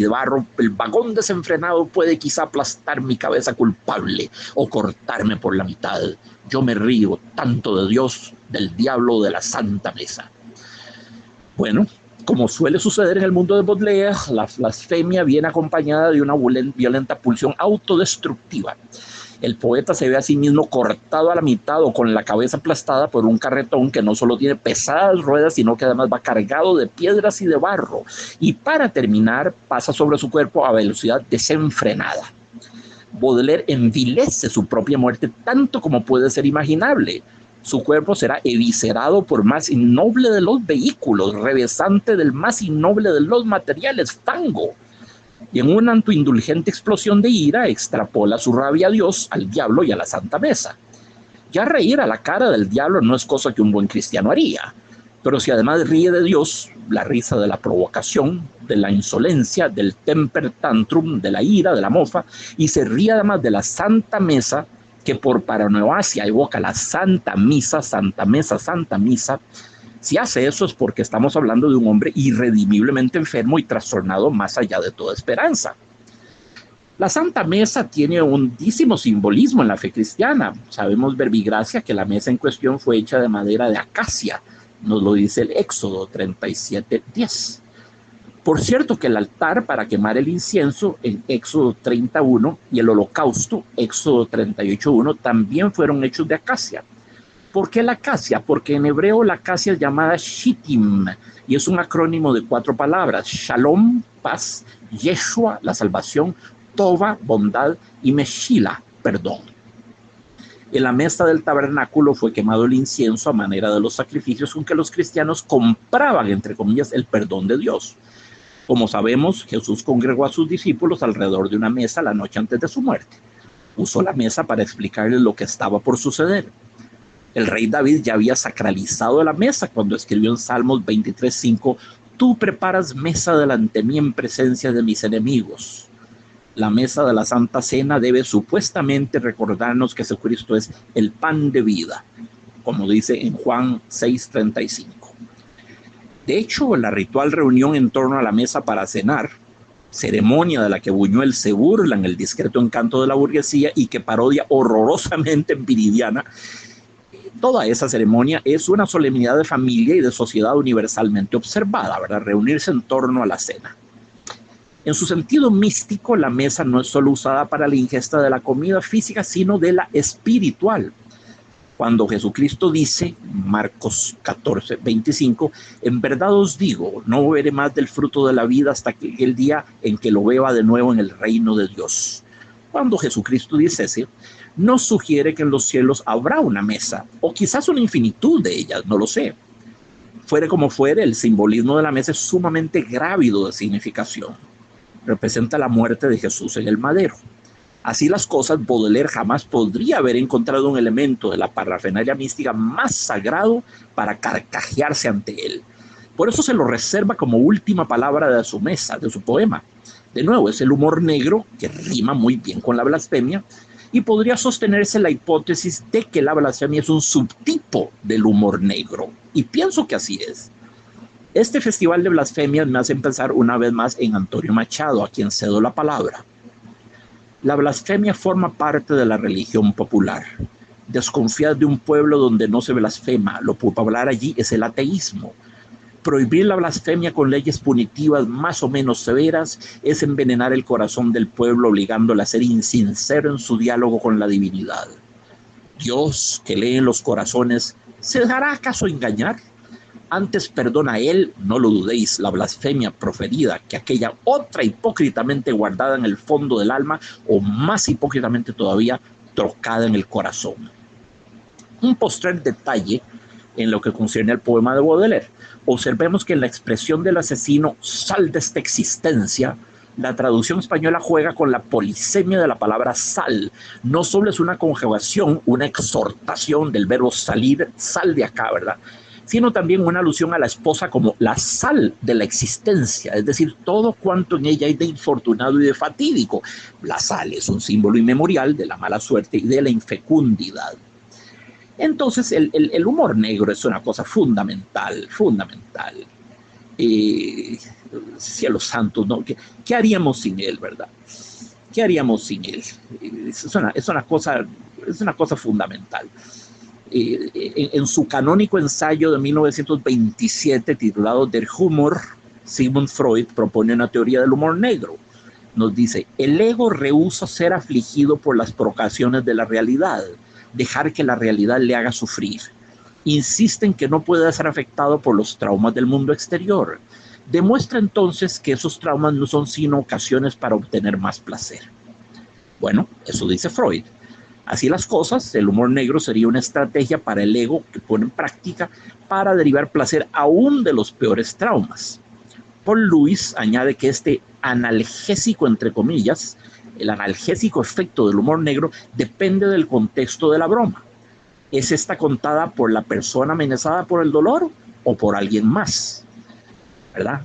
barro, el vagón desenfrenado puede quizá aplastar mi cabeza culpable o cortarme por la mitad. Yo me río tanto de Dios, del diablo, de la Santa Mesa. Bueno, como suele suceder en el mundo de Baudelaire, la blasfemia viene acompañada de una violenta pulsión autodestructiva. El poeta se ve a sí mismo cortado a la mitad o con la cabeza aplastada por un carretón que no solo tiene pesadas ruedas, sino que además va cargado de piedras y de barro. Y para terminar, pasa sobre su cuerpo a velocidad desenfrenada. Baudelaire envilece su propia muerte tanto como puede ser imaginable. Su cuerpo será eviscerado por más innoble de los vehículos, revesante del más innoble de los materiales, fango. Y en una autoindulgente explosión de ira extrapola su rabia a Dios, al diablo y a la Santa Mesa. Ya reír a la cara del diablo no es cosa que un buen cristiano haría, pero si además ríe de Dios, la risa de la provocación, de la insolencia, del temper tantrum, de la ira, de la mofa, y se ríe además de la Santa Mesa, que por paranoia evoca la Santa Misa, Santa Mesa, Santa Misa. Si hace eso es porque estamos hablando de un hombre irredimiblemente enfermo y trastornado más allá de toda esperanza. La Santa Mesa tiene un hondísimo simbolismo en la fe cristiana. Sabemos verbigracia que la mesa en cuestión fue hecha de madera de acacia. Nos lo dice el Éxodo 37:10. Por cierto que el altar para quemar el incienso en Éxodo 31 y el holocausto, Éxodo 38:1, también fueron hechos de acacia. ¿Por qué la acacia? Porque en hebreo la acacia es llamada shittim y es un acrónimo de 4 palabras: Shalom, paz; Yeshua, la salvación; Tova, bondad; y Meshila, perdón. En la mesa del tabernáculo fue quemado el incienso a manera de los sacrificios con que los cristianos compraban, entre comillas, el perdón de Dios. Como sabemos, Jesús congregó a sus discípulos alrededor de una mesa la noche antes de su muerte. Usó la mesa para explicarles lo que estaba por suceder. El rey David ya había sacralizado la mesa cuando escribió en Salmos 23:5: tú preparas mesa delante de mí en presencia de mis enemigos. La mesa de la Santa Cena debe supuestamente recordarnos que Jesucristo es el pan de vida, como dice en Juan 6:35. De hecho, la ritual reunión en torno a la mesa para cenar, ceremonia de la que Buñuel se burla en El discreto encanto de la burguesía y que parodia horrorosamente en Viridiana, toda esa ceremonia es una solemnidad de familia y de sociedad universalmente observada, ¿verdad? Reunirse en torno a la cena. En su sentido místico, la mesa no es solo usada para la ingesta de la comida física, sino de la espiritual. Cuando Jesucristo dice, Marcos 14:25, en verdad os digo, no beberé más del fruto de la vida hasta el día en que lo beba de nuevo en el reino de Dios. Cuando Jesucristo dice eso, nos sugiere que en los cielos habrá una mesa, o quizás una infinitud de ellas, no lo sé. Fuere como fuere, el simbolismo de la mesa es sumamente grávido de significación. Representa la muerte de Jesús en el madero. Así las cosas, Baudelaire jamás podría haber encontrado un elemento de la parrafernalia mística más sagrado para carcajearse ante él. Por eso se lo reserva como última palabra de su mesa, de su poema. De nuevo, es el humor negro que rima muy bien con la blasfemia, y podría sostenerse la hipótesis de que la blasfemia es un subtipo del humor negro. Y pienso que así es. Este festival de blasfemias me hace pensar una vez más en Antonio Machado, a quien cedo la palabra. La blasfemia forma parte de la religión popular. Desconfiad de un pueblo donde no se blasfema. Lo popular allí es el ateísmo. Prohibir la blasfemia con leyes punitivas más o menos severas es envenenar el corazón del pueblo, obligándole a ser insincero en su diálogo con la divinidad. Dios, que lee en los corazones, ¿se dejará acaso engañar? Antes perdona a él, no lo dudéis, la blasfemia proferida que aquella otra hipócritamente guardada en el fondo del alma, o más hipócritamente todavía, trocada en el corazón. Un postrer detalle en lo que concierne al poema de Baudelaire. Observemos que en la expresión del asesino, sal de esta existencia, la traducción española juega con la polisemia de la palabra sal. No solo es una conjugación, una exhortación del verbo salir, sal de acá, ¿verdad?, sino también una alusión a la esposa como la sal de la existencia, es decir, todo cuanto en ella hay de infortunado y de fatídico. La sal es un símbolo inmemorial de la mala suerte y de la infecundidad. Entonces, el humor negro es una cosa fundamental, fundamental. Cielos santos, ¿no? ¿Qué haríamos sin él, verdad? ¿Qué haríamos sin él? Es una cosa fundamental. En su canónico ensayo de 1927 titulado Der Humor, Sigmund Freud propone una teoría del humor negro. Nos dice: el ego rehúsa ser afligido por las provocaciones de la realidad, dejar que la realidad le haga sufrir. Insiste en que no puede ser afectado por los traumas del mundo exterior. Demuestra entonces que esos traumas no son sino ocasiones para obtener más placer. Bueno, eso dice Freud. Así las cosas, el humor negro sería una estrategia para el ego que pone en práctica para derivar placer aún de los peores traumas. Paul Lewis añade que este analgésico, entre comillas, el analgésico efecto del humor negro depende del contexto de la broma. ¿Es esta contada por la persona amenazada por el dolor o por alguien más? ¿Verdad?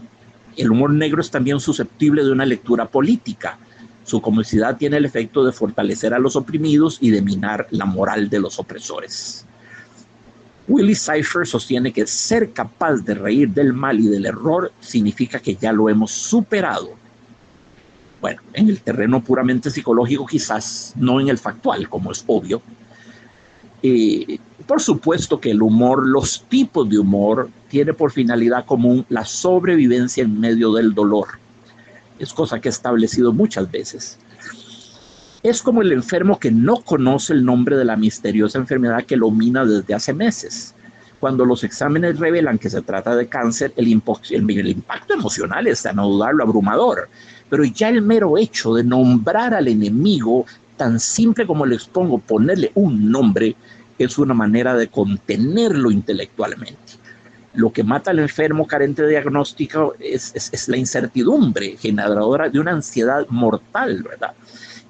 El humor negro es también susceptible de una lectura política. Su comicidad tiene el efecto de fortalecer a los oprimidos y de minar la moral de los opresores. Willy Cypher sostiene que ser capaz de reír del mal y del error significa que ya lo hemos superado. Bueno, en el terreno puramente psicológico quizás, no en el factual, como es obvio. Por supuesto que el humor, los tipos de humor, tiene por finalidad común la sobrevivencia en medio del dolor. Es cosa que he establecido muchas veces. Es como el enfermo que no conoce el nombre de la misteriosa enfermedad que lo mina desde hace meses. Cuando los exámenes revelan que se trata de cáncer, el impacto emocional es, a no dudarlo, abrumador. Pero ya el mero hecho de nombrar al enemigo, tan simple como le expongo, ponerle un nombre, es una manera de contenerlo intelectualmente. Lo que mata al enfermo carente de diagnóstico es la incertidumbre generadora de una ansiedad mortal, ¿verdad?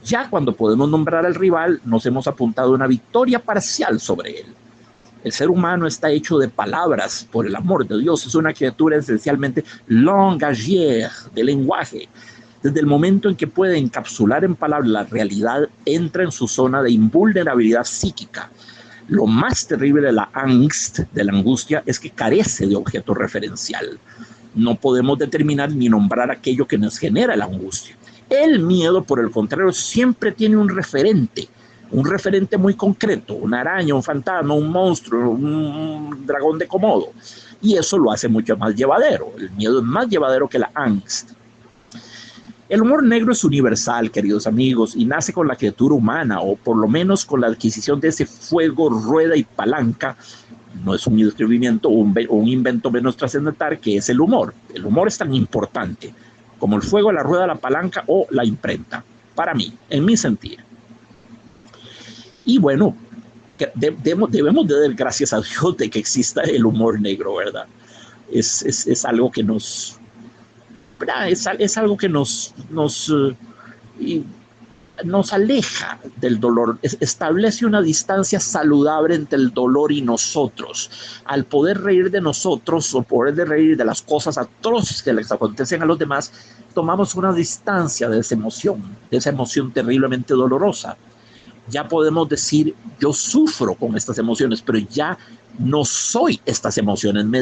Ya cuando podemos nombrar al rival, nos hemos apuntado a una victoria parcial sobre él. El ser humano está hecho de palabras, por el amor de Dios. Es una criatura esencialmente langagière, de lenguaje. Desde el momento en que puede encapsular en palabras la realidad, entra en su zona de invulnerabilidad psíquica. Lo más terrible de la angst, de la angustia, es que carece de objeto referencial. No podemos determinar ni nombrar aquello que nos genera la angustia. El miedo, por el contrario, siempre tiene un referente muy concreto, una araña, un fantasma, un monstruo, un dragón de Komodo. Y eso lo hace mucho más llevadero. El miedo es más llevadero que la angst. El humor negro es universal, queridos amigos, y nace con la criatura humana, o por lo menos con la adquisición de ese fuego, rueda y palanca. No es un describimiento o un invento menos trascendental, que es el humor. El humor es tan importante como el fuego, la rueda, la palanca o la imprenta, para mí, en mi sentir. Y bueno, debemos de dar gracias a Dios de que exista el humor negro, ¿verdad? Es algo que nos... Es algo que nos aleja del dolor, establece una distancia saludable entre el dolor y nosotros. Al poder reír de nosotros o poder reír de las cosas atroces que les acontecen a los demás, tomamos una distancia de esa emoción terriblemente dolorosa. Ya podemos decir, yo sufro con estas emociones, pero ya no soy estas emociones, me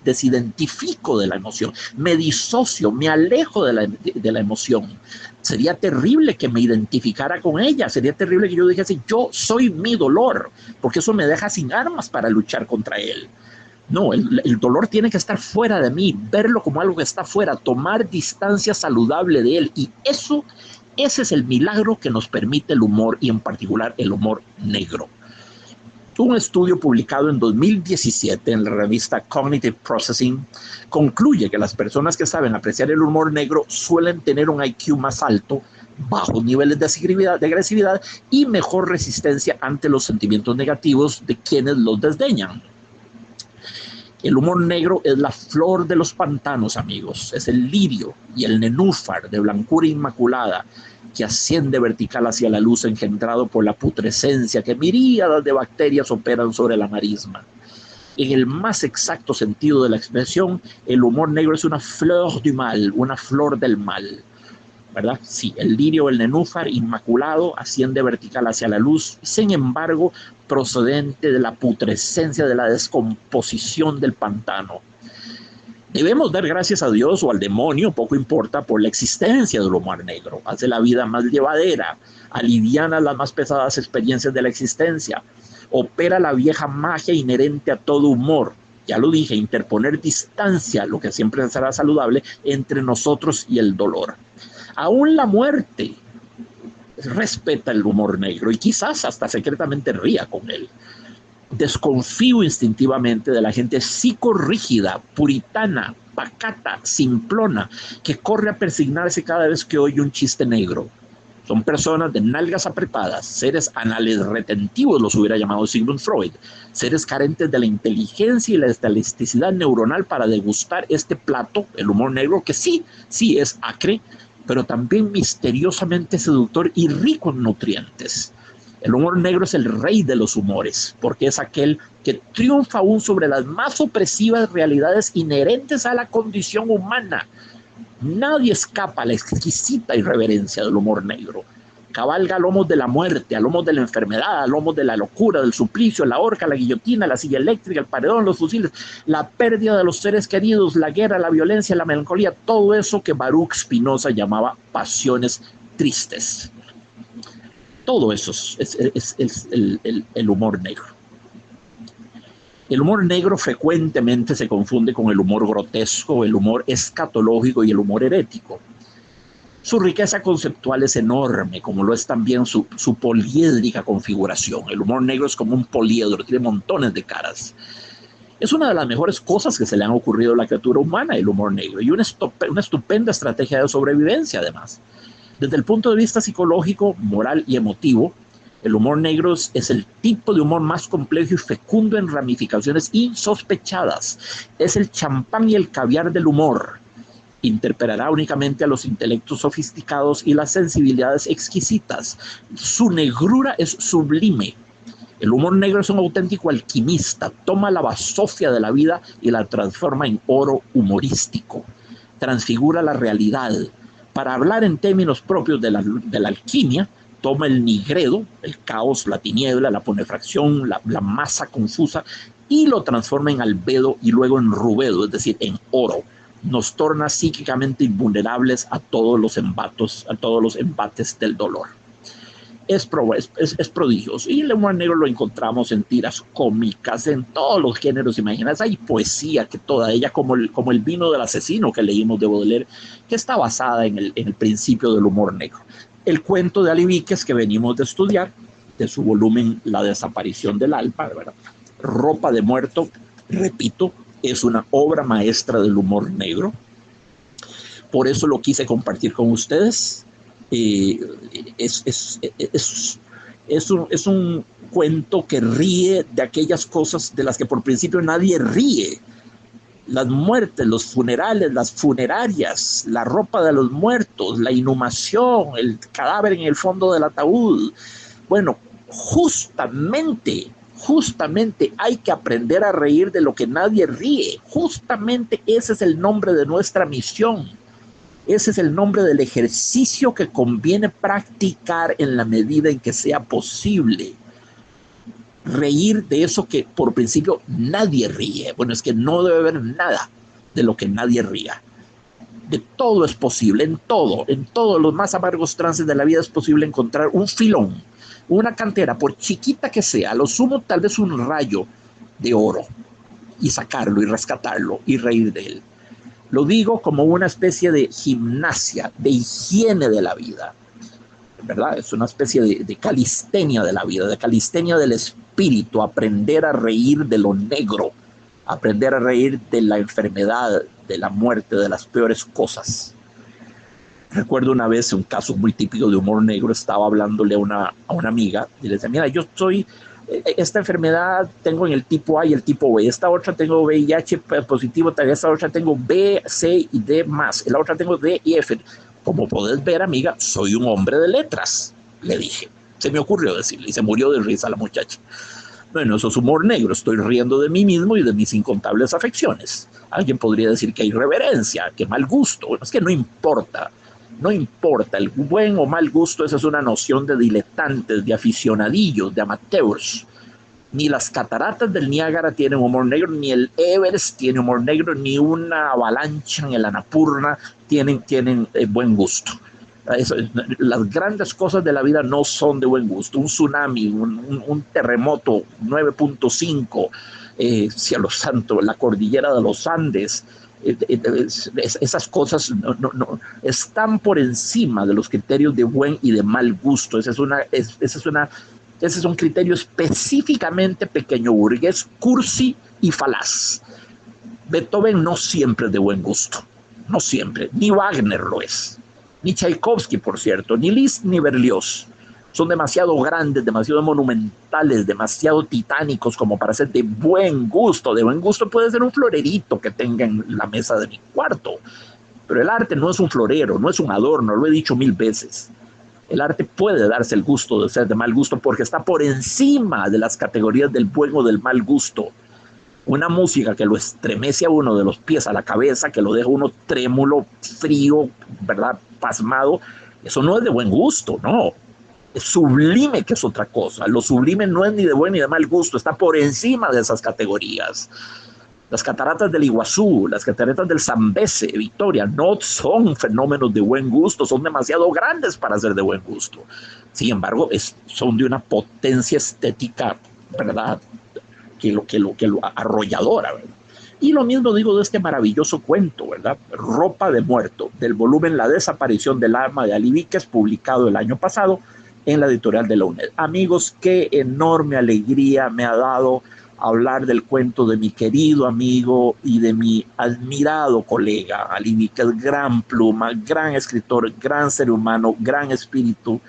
desidentifico de la emoción, me disocio, me alejo de la emoción. Sería terrible que me identificara con ella, sería terrible que yo dijese, yo soy mi dolor, porque eso me deja sin armas para luchar contra él. No, el dolor tiene que estar fuera de mí, verlo como algo que está fuera, tomar distancia saludable de él, y ese es el milagro que nos permite el humor, y en particular el humor negro. Un estudio publicado en 2017 en la revista Cognitive Processing concluye que las personas que saben apreciar el humor negro suelen tener un IQ más alto, bajos niveles de agresividad y mejor resistencia ante los sentimientos negativos de quienes los desdeñan. El humor negro es la flor de los pantanos, amigos. Es el lirio y el nenúfar de blancura inmaculada que asciende vertical hacia la luz, engendrado por la putrescencia que miríadas de bacterias operan sobre la marisma. En el más exacto sentido de la expresión, el humor negro es una fleur du mal, una flor del mal. ¿verdad? Sí, el lirio, el nenúfar inmaculado asciende vertical hacia la luz, sin embargo, procedente de la putrescencia, de la descomposición del pantano. Debemos dar gracias a Dios o al demonio, poco importa, por la existencia del humor negro. Hace la vida más llevadera, aliviana las más pesadas experiencias de la existencia, opera la vieja magia inherente a todo humor. Ya lo dije, interponer distancia, lo que siempre será saludable, entre nosotros y el dolor. Aún la muerte respeta el humor negro y quizás hasta secretamente ría con él. Desconfío instintivamente de la gente psicorrígida, puritana, pacata, simplona, que corre a persignarse cada vez que oye un chiste negro. Son personas de nalgas apretadas, seres anales retentivos, los hubiera llamado Sigmund Freud, seres carentes de la inteligencia y la elasticidad neuronal para degustar este plato, el humor negro, que sí es acre, pero también misteriosamente seductor y rico en nutrientes. El humor negro es el rey de los humores, porque es aquel que triunfa aún sobre las más opresivas realidades inherentes a la condición humana. Nadie escapa a la exquisita irreverencia del humor negro. Cabalga a lomos de la muerte, a lomos de la enfermedad, a lomos de la locura, del suplicio, la horca, la guillotina, la silla eléctrica, el paredón, los fusiles, la pérdida de los seres queridos, la guerra, la violencia, la melancolía, todo eso que Baruch Spinoza llamaba pasiones tristes. Todo eso es el humor negro. El humor negro frecuentemente se confunde con el humor grotesco, el humor escatológico y el humor herético. Su riqueza conceptual es enorme, como lo es también su poliédrica configuración. El humor negro es como un poliedro, tiene montones de caras. Es una de las mejores cosas que se le han ocurrido a la criatura humana, el humor negro, y una estupenda estrategia de sobrevivencia, además. Desde el punto de vista psicológico, moral y emotivo, el humor negro es el tipo de humor más complejo y fecundo en ramificaciones insospechadas. Es el champán y el caviar del humor. Interpelará únicamente a los intelectos sofisticados y las sensibilidades exquisitas. Su negrura es sublime. El humor negro es un auténtico alquimista. Toma la basofia de la vida y la transforma en oro humorístico. Transfigura la realidad. Para hablar en términos propios de la alquimia, toma el nigredo, el caos, la tiniebla, la punefracción, la masa confusa, y lo transforma en albedo y luego en rubedo, es decir, en oro. Nos torna psíquicamente invulnerables a todos los embates del dolor. Es prodigioso. Y el humor negro lo encontramos en tiras cómicas, en todos los géneros imaginables. Hay poesía, que toda ella, como el vino del asesino que leímos de Baudelaire, que está basada en el principio del humor negro. El cuento de Ali Víquez que venimos de estudiar, de su volumen La desaparición del alma, ¿verdad? Ropa de muerto, repito, es una obra maestra del humor negro. Por eso lo quise compartir con ustedes. Es un cuento que ríe de aquellas cosas de las que por principio nadie ríe. Las muertes, los funerales, las funerarias, la ropa de los muertos, la inhumación, el cadáver en el fondo del ataúd. Bueno, justamente hay que aprender a reír de lo que nadie ríe. Justamente ese es el nombre de nuestra misión. Ese es el nombre del ejercicio que conviene practicar en la medida en que sea posible. Reír de eso que por principio nadie ríe. Bueno, es que no debe haber nada de lo que nadie ría. De todo es posible, en todos los más amargos trances de la vida es posible encontrar un filón, una cantera, por chiquita que sea, a lo sumo tal vez un rayo de oro, y sacarlo y rescatarlo y reír de él. Lo digo como una especie de gimnasia, de higiene de la vida, ¿verdad? Es una especie de calistenia de la vida, de calistenia del espíritu, aprender a reír de lo negro, aprender a reír de la enfermedad, de la muerte, de las peores cosas. Recuerdo una vez un caso muy típico de humor negro, estaba hablándole a una amiga y le decía, mira, yo soy... esta enfermedad tengo en el tipo A y el tipo B, esta otra tengo VIH positivo, esta otra tengo B, C y D más, la otra tengo D y F. Como podés ver, amiga, soy un hombre de letras, le dije. Se me ocurrió decirle y se murió de risa la muchacha. Bueno, eso es humor negro, estoy riendo de mí mismo y de mis incontables afecciones. Alguien podría decir que hay irreverencia, que mal gusto. Bueno, es que no importa. No importa, el buen o mal gusto, esa es una noción de diletantes, de aficionadillos, de amateurs. Ni las cataratas del Niágara tienen humor negro, ni el Everest tiene humor negro, ni una avalancha en el Annapurna tienen buen gusto. Las grandes cosas de la vida no son de buen gusto. Un tsunami, un terremoto 9.5, cielo santo, la cordillera de los Andes, esas cosas no, están por encima de los criterios de buen y de mal gusto. Ese es un criterio específicamente pequeño burgués, cursi y falaz. Beethoven no siempre es de buen gusto, no siempre, ni Wagner lo es, ni Tchaikovsky, por cierto, ni Liszt ni Berlioz. Son demasiado grandes, demasiado monumentales, demasiado titánicos como para ser de buen gusto. De buen gusto puede ser un florerito que tenga en la mesa de mi cuarto, pero el arte no es un florero, no es un adorno, lo he dicho 1000 veces. El arte puede darse el gusto de ser de mal gusto porque está por encima de las categorías del buen o del mal gusto. Una música que lo estremece a uno de los pies a la cabeza, que lo deja uno trémulo, frío, ¿verdad? Pasmado, eso no es de buen gusto, no. Es sublime, que es otra cosa. Lo sublime no es ni de buen ni de mal gusto, está por encima de esas categorías. Las cataratas del Iguazú, las cataratas del Zambeze, Victoria, no son fenómenos de buen gusto, son demasiado grandes para ser de buen gusto. Sin embargo, son de una potencia estética, ¿verdad? Que lo arrolladora, ¿verdad? Y lo mismo digo de este maravilloso cuento, ¿verdad? Ropa de muerto, del volumen La desaparición del alma de Ali Víquez, publicado el año pasado en la editorial de la UNED. Amigos, qué enorme alegría me ha dado hablar del cuento de mi querido amigo y de mi admirado colega Ali Víquez, gran pluma, gran escritor, gran ser humano, gran espíritu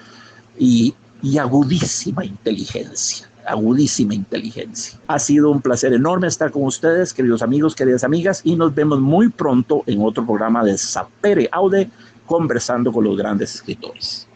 y agudísima inteligencia. Agudísima inteligencia. Ha sido un placer enorme estar con ustedes, queridos amigos, queridas amigas, y nos vemos muy pronto en otro programa de Sapere Aude, conversando con los grandes escritores.